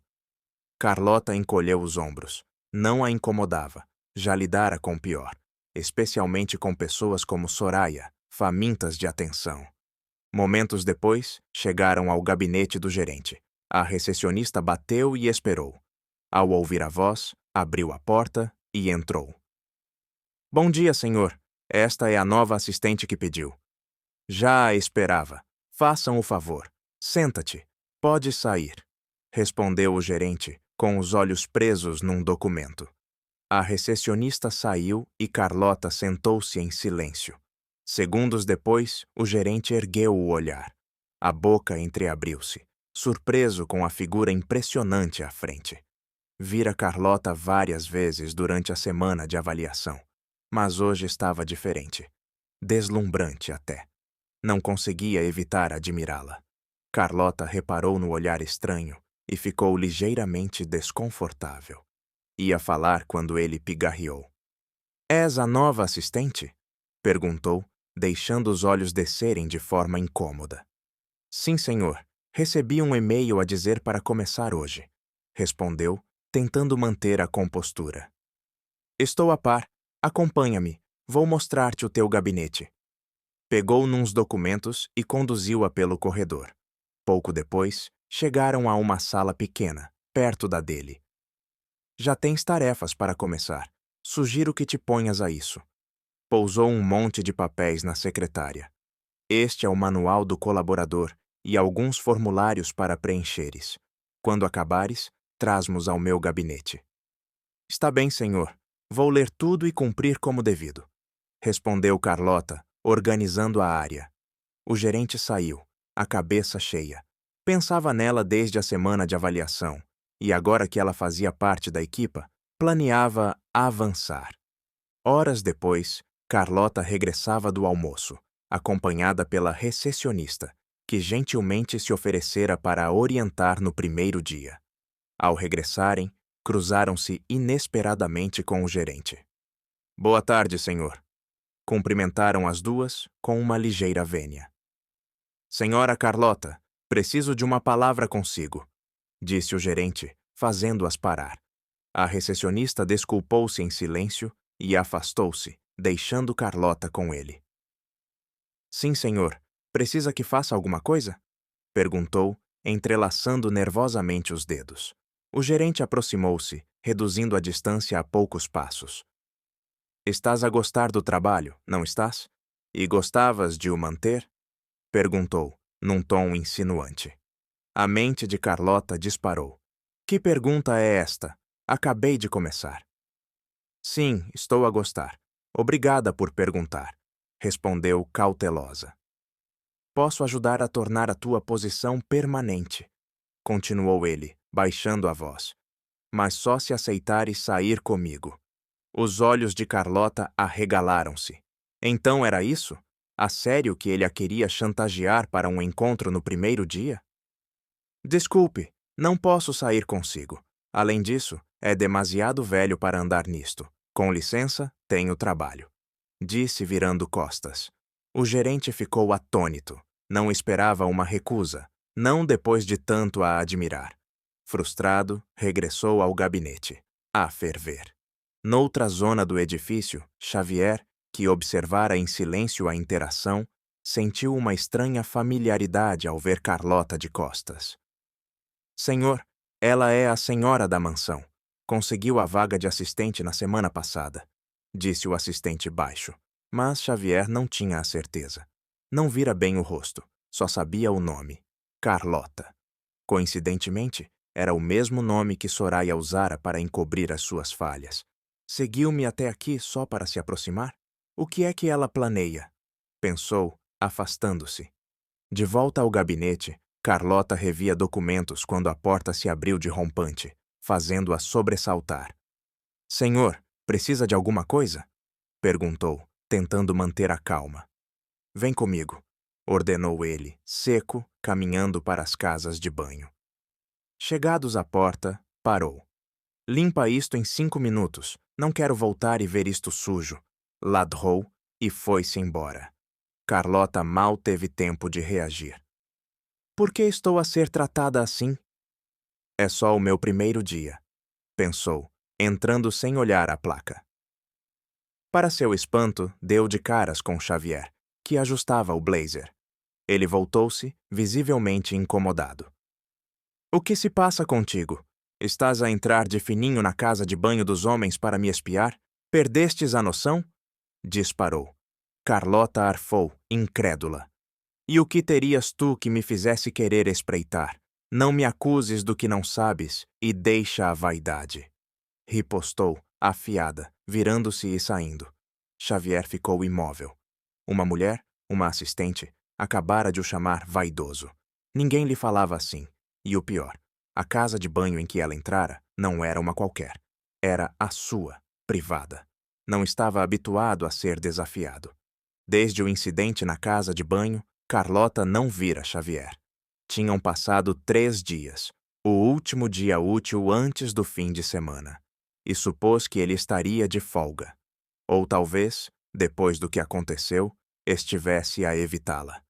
[SPEAKER 1] Carlota encolheu os ombros. Não a incomodava. Já lidara com pior, especialmente com pessoas como Soraya, famintas de atenção. Momentos depois, chegaram ao gabinete do gerente. A recepcionista bateu e esperou. Ao ouvir a voz, abriu a porta e entrou. Bom dia, senhor. Esta é a nova assistente que pediu. Já a esperava. Façam o favor. Senta-te. Pode sair. Respondeu o gerente, com os olhos presos num documento. A recepcionista saiu e Carlota sentou-se em silêncio. Segundos depois, o gerente ergueu o olhar. A boca entreabriu-se, surpreso com a figura impressionante à frente. Vira Carlota várias vezes durante a semana de avaliação, mas hoje estava diferente. Deslumbrante até. Não conseguia evitar admirá-la. Carlota reparou no olhar estranho e ficou ligeiramente desconfortável. Ia falar quando ele pigarreou. És a nova assistente? Perguntou, deixando os olhos descerem de forma incômoda. Sim, senhor. Recebi um e-mail a dizer para começar hoje. Respondeu, tentando manter a compostura. Estou a par. Acompanha-me. Vou mostrar-te o teu gabinete. Pegou nuns documentos e conduziu-a pelo corredor. Pouco depois, chegaram a uma sala pequena, perto da dele. Já tens tarefas para começar. Sugiro que te ponhas a isso. Pousou um monte de papéis na secretária. Este é o manual do colaborador e alguns formulários para preencheres. Quando acabares, traz-mos ao meu gabinete. Está bem, senhor. Vou ler tudo e cumprir como devido. Respondeu Carlota, organizando a área. O gerente saiu, a cabeça cheia. Pensava nela desde a semana de avaliação, e agora que ela fazia parte da equipa, planeava avançar. Horas depois, Carlota regressava do almoço, acompanhada pela recepcionista, que gentilmente se oferecera para a orientar no primeiro dia. Ao regressarem, cruzaram-se inesperadamente com o gerente. Boa tarde, senhor. Cumprimentaram as duas com uma ligeira vênia. Senhora Carlota, preciso de uma palavra consigo, disse o gerente, fazendo-as parar. A recepcionista desculpou-se em silêncio e afastou-se, deixando Carlota com ele. Sim, senhor. Precisa que faça alguma coisa? Perguntou, entrelaçando nervosamente os dedos. O gerente aproximou-se, reduzindo a distância a poucos passos. Estás a gostar do trabalho, não estás? E gostavas de o manter? Perguntou, num tom insinuante. A mente de Carlota disparou. Que pergunta é esta? Acabei de começar. Sim, estou a gostar. Obrigada por perguntar, respondeu cautelosa. Posso ajudar a tornar a tua posição permanente, continuou ele, baixando a voz. Mas só se aceitares sair comigo. Os olhos de Carlota arregalaram-se. Então era isso? A sério que ele a queria chantagear para um encontro no primeiro dia? Desculpe, não posso sair consigo. Além disso, é demasiado velho para andar nisto. Com licença, tenho trabalho. Disse virando costas. O gerente ficou atônito. Não esperava uma recusa, não depois de tanto a admirar. Frustrado, regressou ao gabinete, a ferver. Noutra zona do edifício, Xavier, que observara em silêncio a interação, sentiu uma estranha familiaridade ao ver Carlota de costas. Senhor, ela é a senhora da mansão. Conseguiu a vaga de assistente na semana passada, disse o assistente baixo, mas Xavier não tinha a certeza. Não vira bem o rosto, só sabia o nome, Carlota. Coincidentemente, era o mesmo nome que Soraya usara para encobrir as suas falhas. Seguiu-me até aqui só para se aproximar? O que é que ela planeia? Pensou, afastando-se. De volta ao gabinete, Carlota revia documentos quando a porta se abriu de rompante, fazendo-a sobressaltar. Senhor, precisa de alguma coisa? Perguntou, tentando manter a calma. Vem comigo, ordenou ele, seco, caminhando para as casas de banho. Chegados à porta, parou. Limpa isto em 5 minutos. Não quero voltar e ver isto sujo. Ladrou e foi-se embora. Carlota mal teve tempo de reagir. Por que estou a ser tratada assim? É só o meu primeiro dia, pensou, entrando sem olhar a placa. Para seu espanto, deu de caras com Xavier, que ajustava o blazer. Ele voltou-se, visivelmente incomodado. O que se passa contigo? Estás a entrar de fininho na casa de banho dos homens para me espiar? Perdestes a noção? Disparou. Carlota arfou, incrédula. E o que terias tu que me fizesse querer espreitar? Não me acuses do que não sabes e deixa a vaidade. Ripostou, afiada, virando-se e saindo. Xavier ficou imóvel. Uma mulher, uma assistente, acabara de o chamar vaidoso. Ninguém lhe falava assim. E o pior, a casa de banho em que ela entrara não era uma qualquer. Era a sua, privada. Não estava habituado a ser desafiado. Desde o incidente na casa de banho, Carlota não vira Xavier. Tinham passado 3 dias, o último dia útil antes do fim de semana, e supôs que ele estaria de folga. Ou talvez, depois do que aconteceu, estivesse a evitá-la.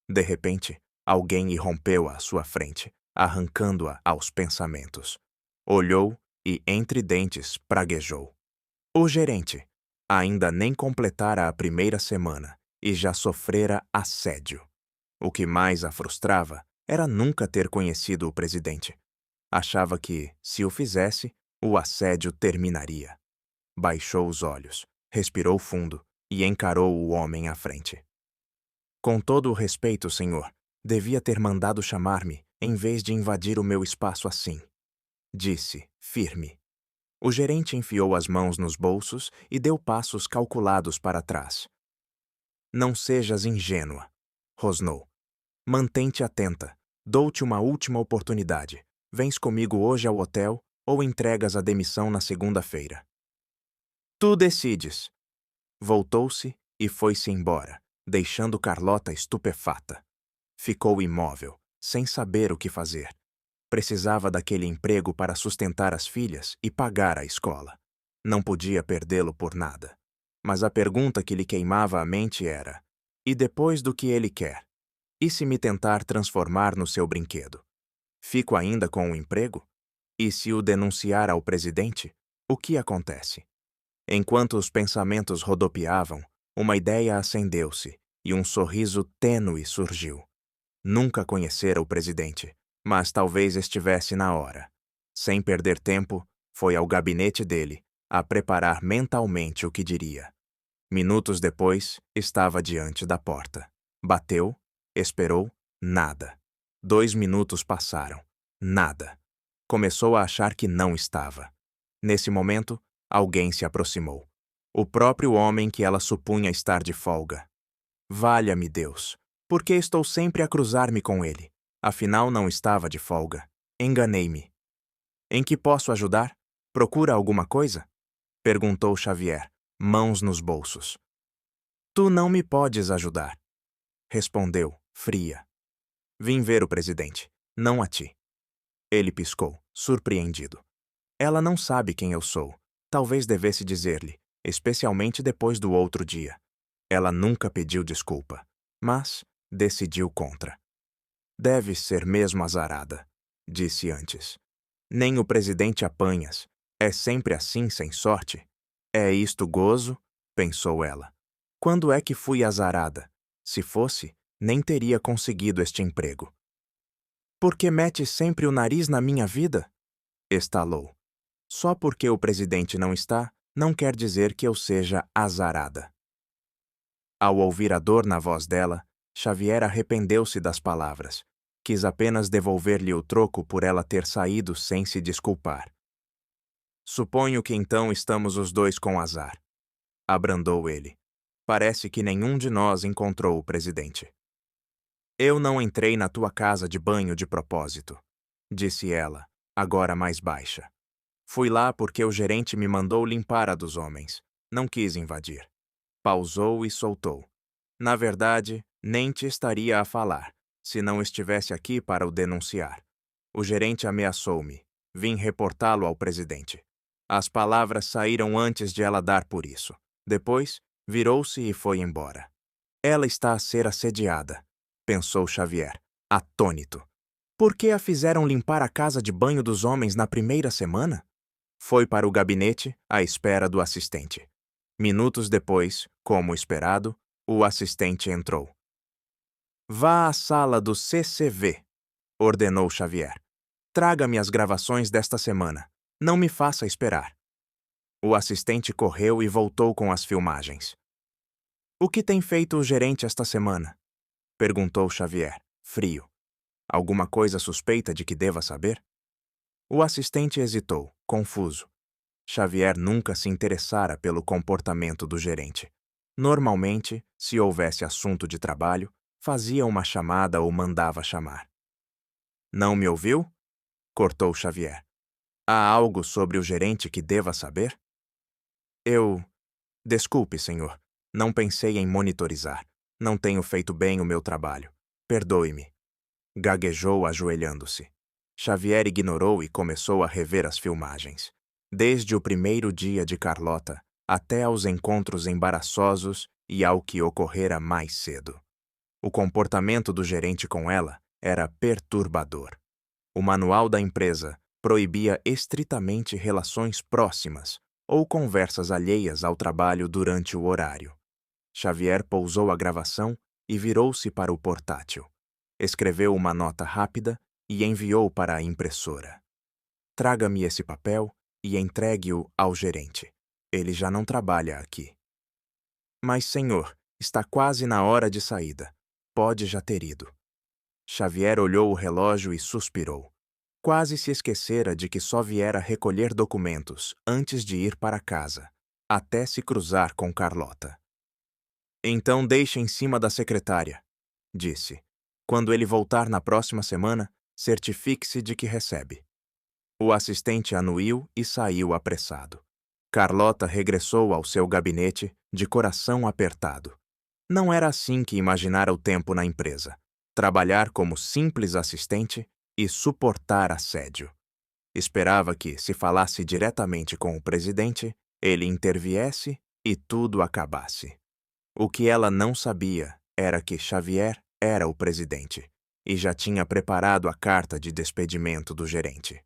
[SPEAKER 1] De repente, alguém irrompeu à sua frente, arrancando-a aos pensamentos. Olhou e, entre dentes, praguejou. O gerente ainda nem completara a primeira semana e já sofrera assédio. O que mais a frustrava era nunca ter conhecido o presidente. Achava que, se o fizesse, o assédio terminaria. Baixou os olhos, respirou fundo e encarou o homem à frente. Com todo o respeito, senhor, devia ter mandado chamar-me, em vez de invadir o meu espaço assim. Disse, firme. O gerente enfiou as mãos nos bolsos e deu passos calculados para trás. Não sejas ingênua, rosnou. Mantém-te atenta. Dou-te uma última oportunidade. Vens comigo hoje ao hotel ou entregas a demissão na segunda-feira. Tu decides. Voltou-se e foi-se embora, deixando Carlota estupefata. Ficou imóvel, sem saber o que fazer. Precisava daquele emprego para sustentar as filhas e pagar a escola. Não podia perdê-lo por nada. Mas a pergunta que lhe queimava a mente era: e depois do que ele quer? E se me tentar transformar no seu brinquedo? Fico ainda com o emprego? E se o denunciar ao presidente, o que acontece? Enquanto os pensamentos rodopiavam, uma ideia acendeu-se e um sorriso tênue surgiu. Nunca conhecera o presidente, mas talvez estivesse na hora. Sem perder tempo, foi ao gabinete dele, a preparar mentalmente o que diria. Minutos depois, estava diante da porta. Bateu, esperou, nada. 2 minutos passaram, nada. Começou a achar que não estava. Nesse momento, alguém se aproximou. O próprio homem que ela supunha estar de folga. Valha-me Deus! Por que estou sempre a cruzar-me com ele? Afinal, não estava de folga. Enganei-me. Em que posso ajudar? Procura alguma coisa? Perguntou Xavier, mãos nos bolsos. Tu não me podes ajudar. Respondeu, fria. Vim ver o presidente, não a ti. Ele piscou, surpreendido. Ela não sabe quem eu sou. Talvez devesse dizer-lhe, especialmente depois do outro dia. Ela nunca pediu desculpa, mas decidiu contra. Deve ser mesmo azarada, disse antes. Nem o presidente apanhas. É sempre assim, sem sorte? É isto gozo? Pensou ela. Quando é que fui azarada? Se fosse, nem teria conseguido este emprego. Por que mete sempre o nariz na minha vida? Estalou. Só porque o presidente não está, não quer dizer que eu seja azarada. Ao ouvir a dor na voz dela, Xavier arrependeu-se das palavras. Quis apenas devolver-lhe o troco por ela ter saído sem se desculpar. Suponho que então estamos os dois com azar. Abrandou ele. Parece que nenhum de nós encontrou o presidente. Eu não entrei na tua casa de banho de propósito, disse ela, agora mais baixa. Fui lá porque o gerente me mandou limpar a dos homens. Não quis invadir. Pausou e soltou. Na verdade, nem te estaria a falar, se não estivesse aqui para o denunciar. O gerente ameaçou-me. Vim reportá-lo ao presidente. As palavras saíram antes de ela dar por isso. Depois, virou-se e foi embora. Ela está a ser assediada, pensou Xavier, atônito. Por que a fizeram limpar a casa de banho dos homens na primeira semana? Foi para o gabinete, à espera do assistente. Minutos depois, como esperado, o assistente entrou. Vá à sala do CCV, ordenou Xavier. Traga-me as gravações desta semana. Não me faça esperar. O assistente correu e voltou com as filmagens. O que tem feito o gerente esta semana? Perguntou Xavier, frio. Alguma coisa suspeita de que deva saber? O assistente hesitou, confuso. Xavier nunca se interessara pelo comportamento do gerente. Normalmente, se houvesse assunto de trabalho, fazia uma chamada ou mandava chamar. Não me ouviu? Cortou Xavier. Há algo sobre o gerente que deva saber? Desculpe, senhor. Não pensei em monitorizar. Não tenho feito bem o meu trabalho. Perdoe-me. gaguejou ajoelhando-se. Xavier ignorou e começou a rever as filmagens. Desde o primeiro dia de Carlota até aos encontros embaraçosos e ao que ocorrera mais cedo. O comportamento do gerente com ela era perturbador. O manual da empresa proibia estritamente relações próximas ou conversas alheias ao trabalho durante o horário. Xavier pousou a gravação e virou-se para o portátil. Escreveu uma nota rápida e enviou para a impressora. Traga-me esse papel e entregue-o ao gerente. Ele já não trabalha aqui. Mas, senhor, está quase na hora de saída. Pode já ter ido. Xavier olhou o relógio e suspirou. Quase se esquecera de que só viera recolher documentos antes de ir para casa, até se cruzar com Carlota. Então deixe em cima da secretária, disse. Quando ele voltar na próxima semana, certifique-se de que recebe. O assistente anuiu e saiu apressado. Carlota regressou ao seu gabinete, de coração apertado. Não era assim que imaginara o tempo na empresa. Trabalhar como simples assistente e suportar assédio. Esperava que, se falasse diretamente com o presidente, ele interviesse e tudo acabasse. O que ela não sabia era que Xavier era o presidente e já tinha preparado a carta de despedimento do gerente.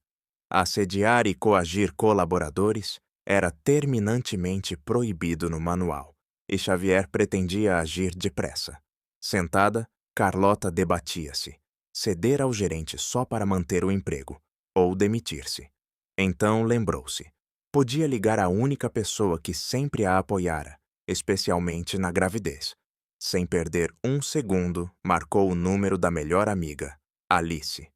[SPEAKER 1] Assediar e coagir colaboradores era terminantemente proibido no manual, e Xavier pretendia agir depressa. Sentada, Carlota debatia-se: ceder ao gerente só para manter o emprego, ou demitir-se. Então lembrou-se. Podia ligar à única pessoa que sempre a apoiara, especialmente na gravidez. Sem perder um segundo, marcou o número da melhor amiga, Alice.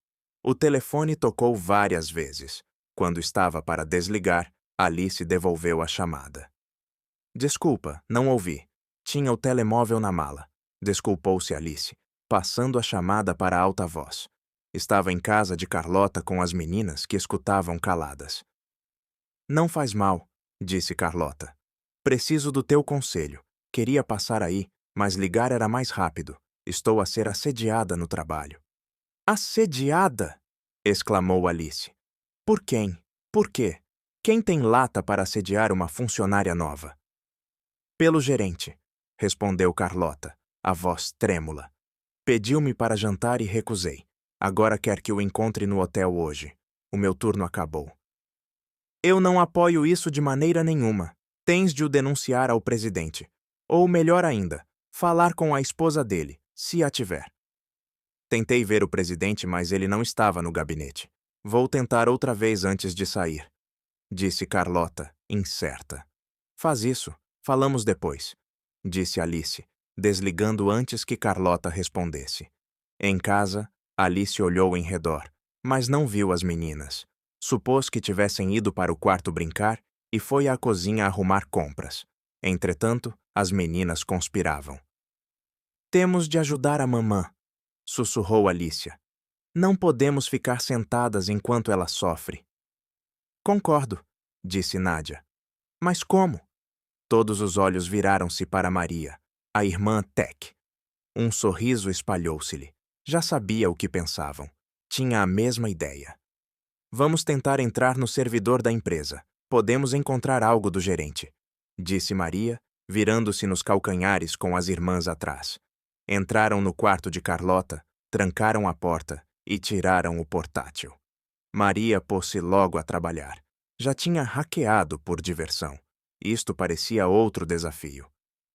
[SPEAKER 1] O telefone tocou várias vezes. Quando estava para desligar, Alice devolveu a chamada. Desculpa, não ouvi. Tinha o telemóvel na mala. Desculpou-se Alice, passando a chamada para alta voz. Estava em casa de Carlota com as meninas que escutavam caladas. Não faz mal, disse Carlota. Preciso do teu conselho. Queria passar aí, mas ligar era mais rápido. Estou a ser assediada no trabalho. Assediada? Exclamou Alice. Por quem? Por quê? Quem tem lata para assediar uma funcionária nova? Pelo gerente, respondeu Carlota, a voz trêmula. Pediu-me para jantar e recusei. Agora quer que o encontre no hotel hoje. O meu turno acabou. Eu não apoio isso de maneira nenhuma. Tens de o denunciar ao presidente. Ou melhor ainda, falar com a esposa dele, se a tiver. Tentei ver o presidente, mas ele não estava no gabinete. Vou tentar outra vez antes de sair, disse Carlota, incerta. Faz isso, falamos depois, disse Alice, desligando antes que Carlota respondesse. Em casa, Alice olhou em redor, mas não viu as meninas. Supôs que tivessem ido para o quarto brincar e foi à cozinha arrumar compras. Entretanto, as meninas conspiravam. Temos de ajudar a mamã, sussurrou Alicia. Não podemos ficar sentadas enquanto ela sofre. Concordo, disse Nádia. Mas como? Todos os olhos viraram-se para Maria, a irmã Tec. Um sorriso espalhou-se-lhe. Já sabia o que pensavam. Tinha a mesma ideia. Vamos tentar entrar no servidor da empresa. Podemos encontrar algo do gerente, disse Maria, virando-se nos calcanhares com as irmãs atrás. Entraram no quarto de Carlota, trancaram a porta e tiraram o portátil. Maria pôs-se logo a trabalhar. Já tinha hackeado por diversão. Isto parecia outro desafio.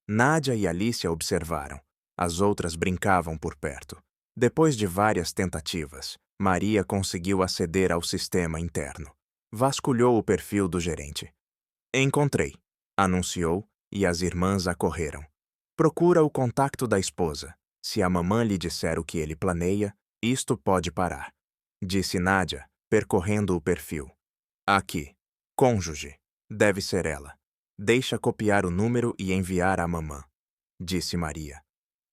[SPEAKER 1] Nádia e Alicia observaram. As outras brincavam por perto. Depois de várias tentativas, Maria conseguiu aceder ao sistema interno. Vasculhou o perfil do gerente. Encontrei, anunciou, e as irmãs acorreram. Procura o contacto da esposa. Se a mamã lhe disser o que ele planeia, isto pode parar, disse Nádia, percorrendo o perfil. Aqui. Cônjuge. Deve ser ela. Deixa copiar o número e enviar à mamã, disse Maria.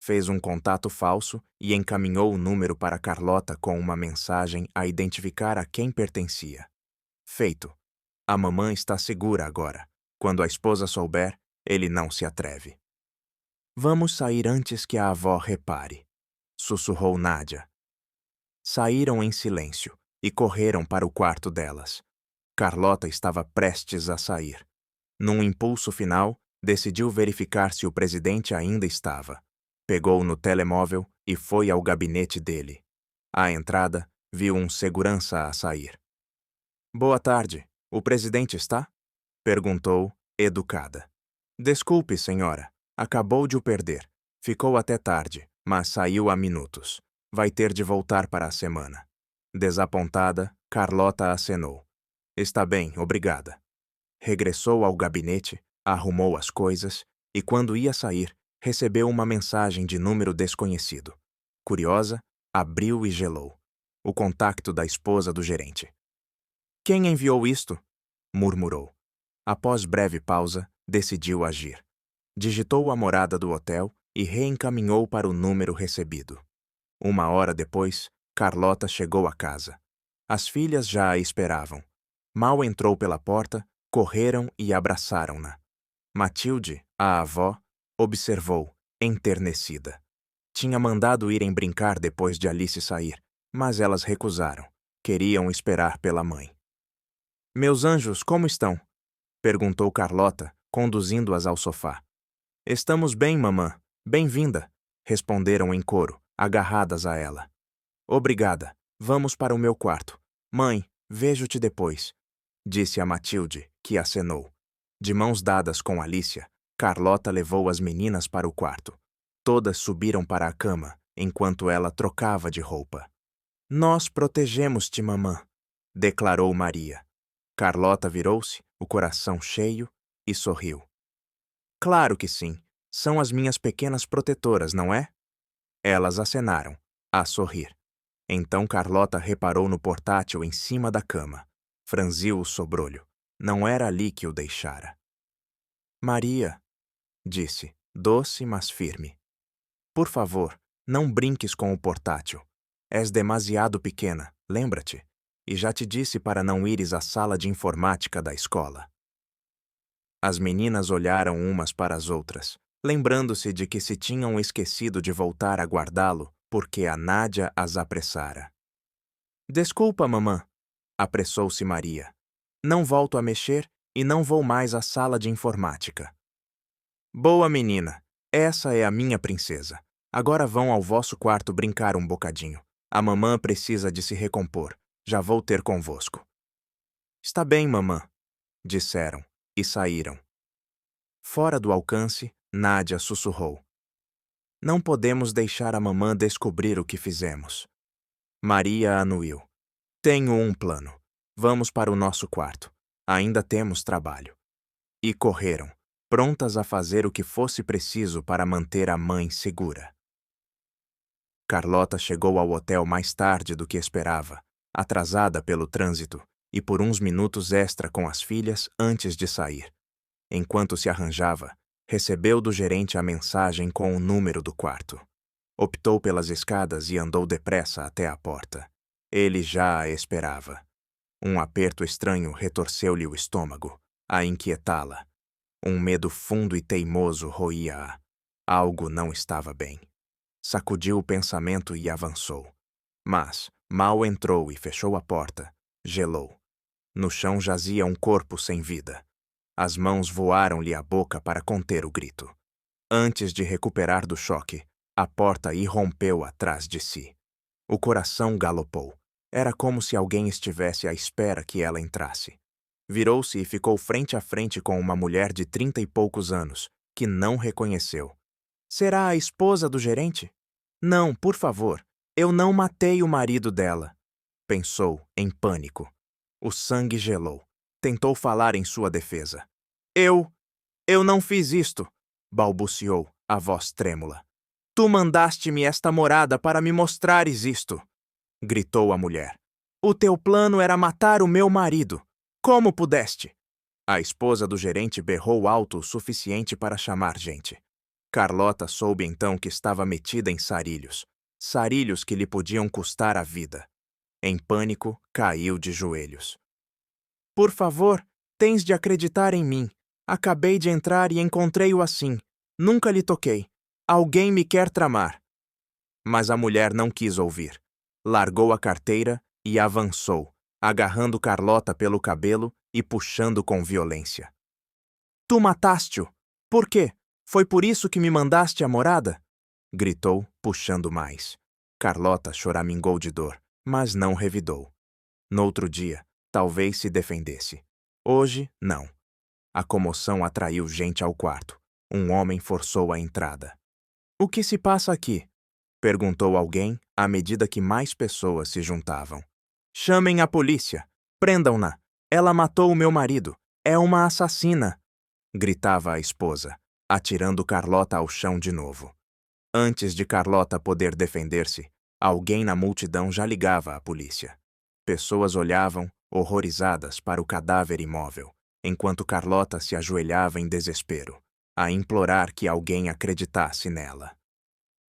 [SPEAKER 1] Fez um contato falso e encaminhou o número para Carlota com uma mensagem a identificar a quem pertencia. Feito. A mamã está segura agora. Quando a esposa souber, ele não se atreve. Vamos sair antes que a avó repare, sussurrou Nádia. Saíram em silêncio e correram para o quarto delas. Carlota estava prestes a sair. Num impulso final, decidiu verificar se o presidente ainda estava. Pegou no telemóvel e foi ao gabinete dele. À entrada, viu um segurança a sair. "Boa tarde. O presidente está?" perguntou, educada. "Desculpe, senhora. Acabou de o perder. Ficou até tarde, mas saiu há minutos. Vai ter de voltar para a semana." Desapontada, Carlota acenou. "Está bem, obrigada." Regressou ao gabinete, arrumou as coisas e, quando ia sair, recebeu uma mensagem de número desconhecido. Curiosa, abriu e gelou. O contacto da esposa do gerente. "Quem enviou isto?" murmurou. Após breve pausa, decidiu agir. Digitou a morada do hotel e reencaminhou para o número recebido. 1 hora depois, Carlota chegou à casa. As filhas já a esperavam. Mal entrou pela porta, correram e abraçaram-na. Matilde, a avó, observou, enternecida. Tinha mandado irem brincar depois de Alice sair, mas elas recusaram. Queriam esperar pela mãe. "Meus anjos, como estão?" perguntou Carlota, conduzindo-as ao sofá. "Estamos bem, mamã. Bem-vinda", responderam em coro, agarradas a ela. "Obrigada. Vamos para o meu quarto. Mãe, vejo-te depois", disse a Matilde, que acenou. De mãos dadas com Alicia, Carlota levou as meninas para o quarto. Todas subiram para a cama, enquanto ela trocava de roupa. "Nós protegemos-te, mamã", declarou Maria. Carlota virou-se, o coração cheio, e sorriu. "Claro que sim. São as minhas pequenas protetoras, não é?" Elas acenaram, a sorrir. Então Carlota reparou no portátil em cima da cama. Franziu o sobrolho. Não era ali que o deixara. "Maria", disse, doce mas firme. "Por favor, não brinques com o portátil. És demasiado pequena, lembra-te? E já te disse para não ires à sala de informática da escola." As meninas olharam umas para as outras, lembrando-se de que se tinham esquecido de voltar a guardá-lo porque a Nádia as apressara. "Desculpa, mamã", apressou-se Maria. "Não volto a mexer e não vou mais à sala de informática." "Boa menina, essa é a minha princesa. Agora vão ao vosso quarto brincar um bocadinho. A mamã precisa de se recompor. Já vou ter convosco." "Está bem, mamã", disseram, e saíram. Fora do alcance, Nádia sussurrou. "Não podemos deixar a mamã descobrir o que fizemos." Maria anuiu. "Tenho um plano. Vamos para o nosso quarto. Ainda temos trabalho." E correram, prontas a fazer o que fosse preciso para manter a mãe segura. Carlota chegou ao hotel mais tarde do que esperava, atrasada pelo trânsito, e por uns minutos extra com as filhas antes de sair. Enquanto se arranjava, recebeu do gerente a mensagem com o número do quarto. Optou pelas escadas e andou depressa até a porta. Ele já a esperava. Um aperto estranho retorceu-lhe o estômago, a inquietá-la. Um medo fundo e teimoso roía-a. Algo não estava bem. Sacudiu o pensamento e avançou. Mas, mal entrou e fechou a porta, gelou. No chão jazia um corpo sem vida. As mãos voaram-lhe à boca para conter o grito. Antes de recuperar do choque, a porta irrompeu atrás de si. O coração galopou. Era como se alguém estivesse à espera que ela entrasse. Virou-se e ficou frente a frente com uma mulher de 30 e poucos anos, que não reconheceu. "Será a esposa do gerente?" "Não, por favor. Eu não matei o marido dela", pensou, em pânico. O sangue gelou. Tentou falar em sua defesa. Eu não fiz isto", balbuciou, a voz trêmula. "Tu mandaste-me esta morada para me mostrares isto", gritou a mulher. "O teu plano era matar o meu marido. Como pudeste?" A esposa do gerente berrou alto o suficiente para chamar gente. Carlota soube então que estava metida em sarilhos. Sarilhos que lhe podiam custar a vida. Em pânico, caiu de joelhos. "Por favor, tens de acreditar em mim. Acabei de entrar e encontrei-o assim. Nunca lhe toquei. Alguém me quer tramar." Mas a mulher não quis ouvir. largou a carteira e avançou, agarrando Carlota pelo cabelo e puxando com violência. Tu mataste-o! Por quê? Foi por isso que me mandaste a morada? Gritou, puxando mais. Carlota choramingou de dor, mas não revidou. Noutro dia, talvez se defendesse. Hoje, não. A comoção atraiu gente ao quarto. Um homem forçou a entrada. O que se passa aqui? Perguntou alguém à medida que mais pessoas se juntavam. Chamem a polícia! Prendam-na! Ela matou o meu marido! É uma assassina! Gritava a esposa, atirando Carlota ao chão de novo. Antes de Carlota poder defender-se, alguém na multidão já ligava à polícia. Pessoas olhavam, horrorizadas, para o cadáver imóvel, enquanto Carlota se ajoelhava em desespero, a implorar que alguém acreditasse nela.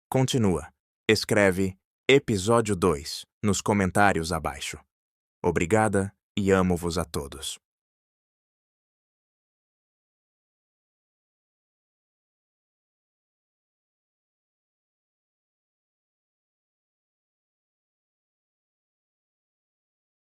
[SPEAKER 1] Continua. Escreve Episódio 2 nos comentários abaixo. Obrigada e amo-vos a todos.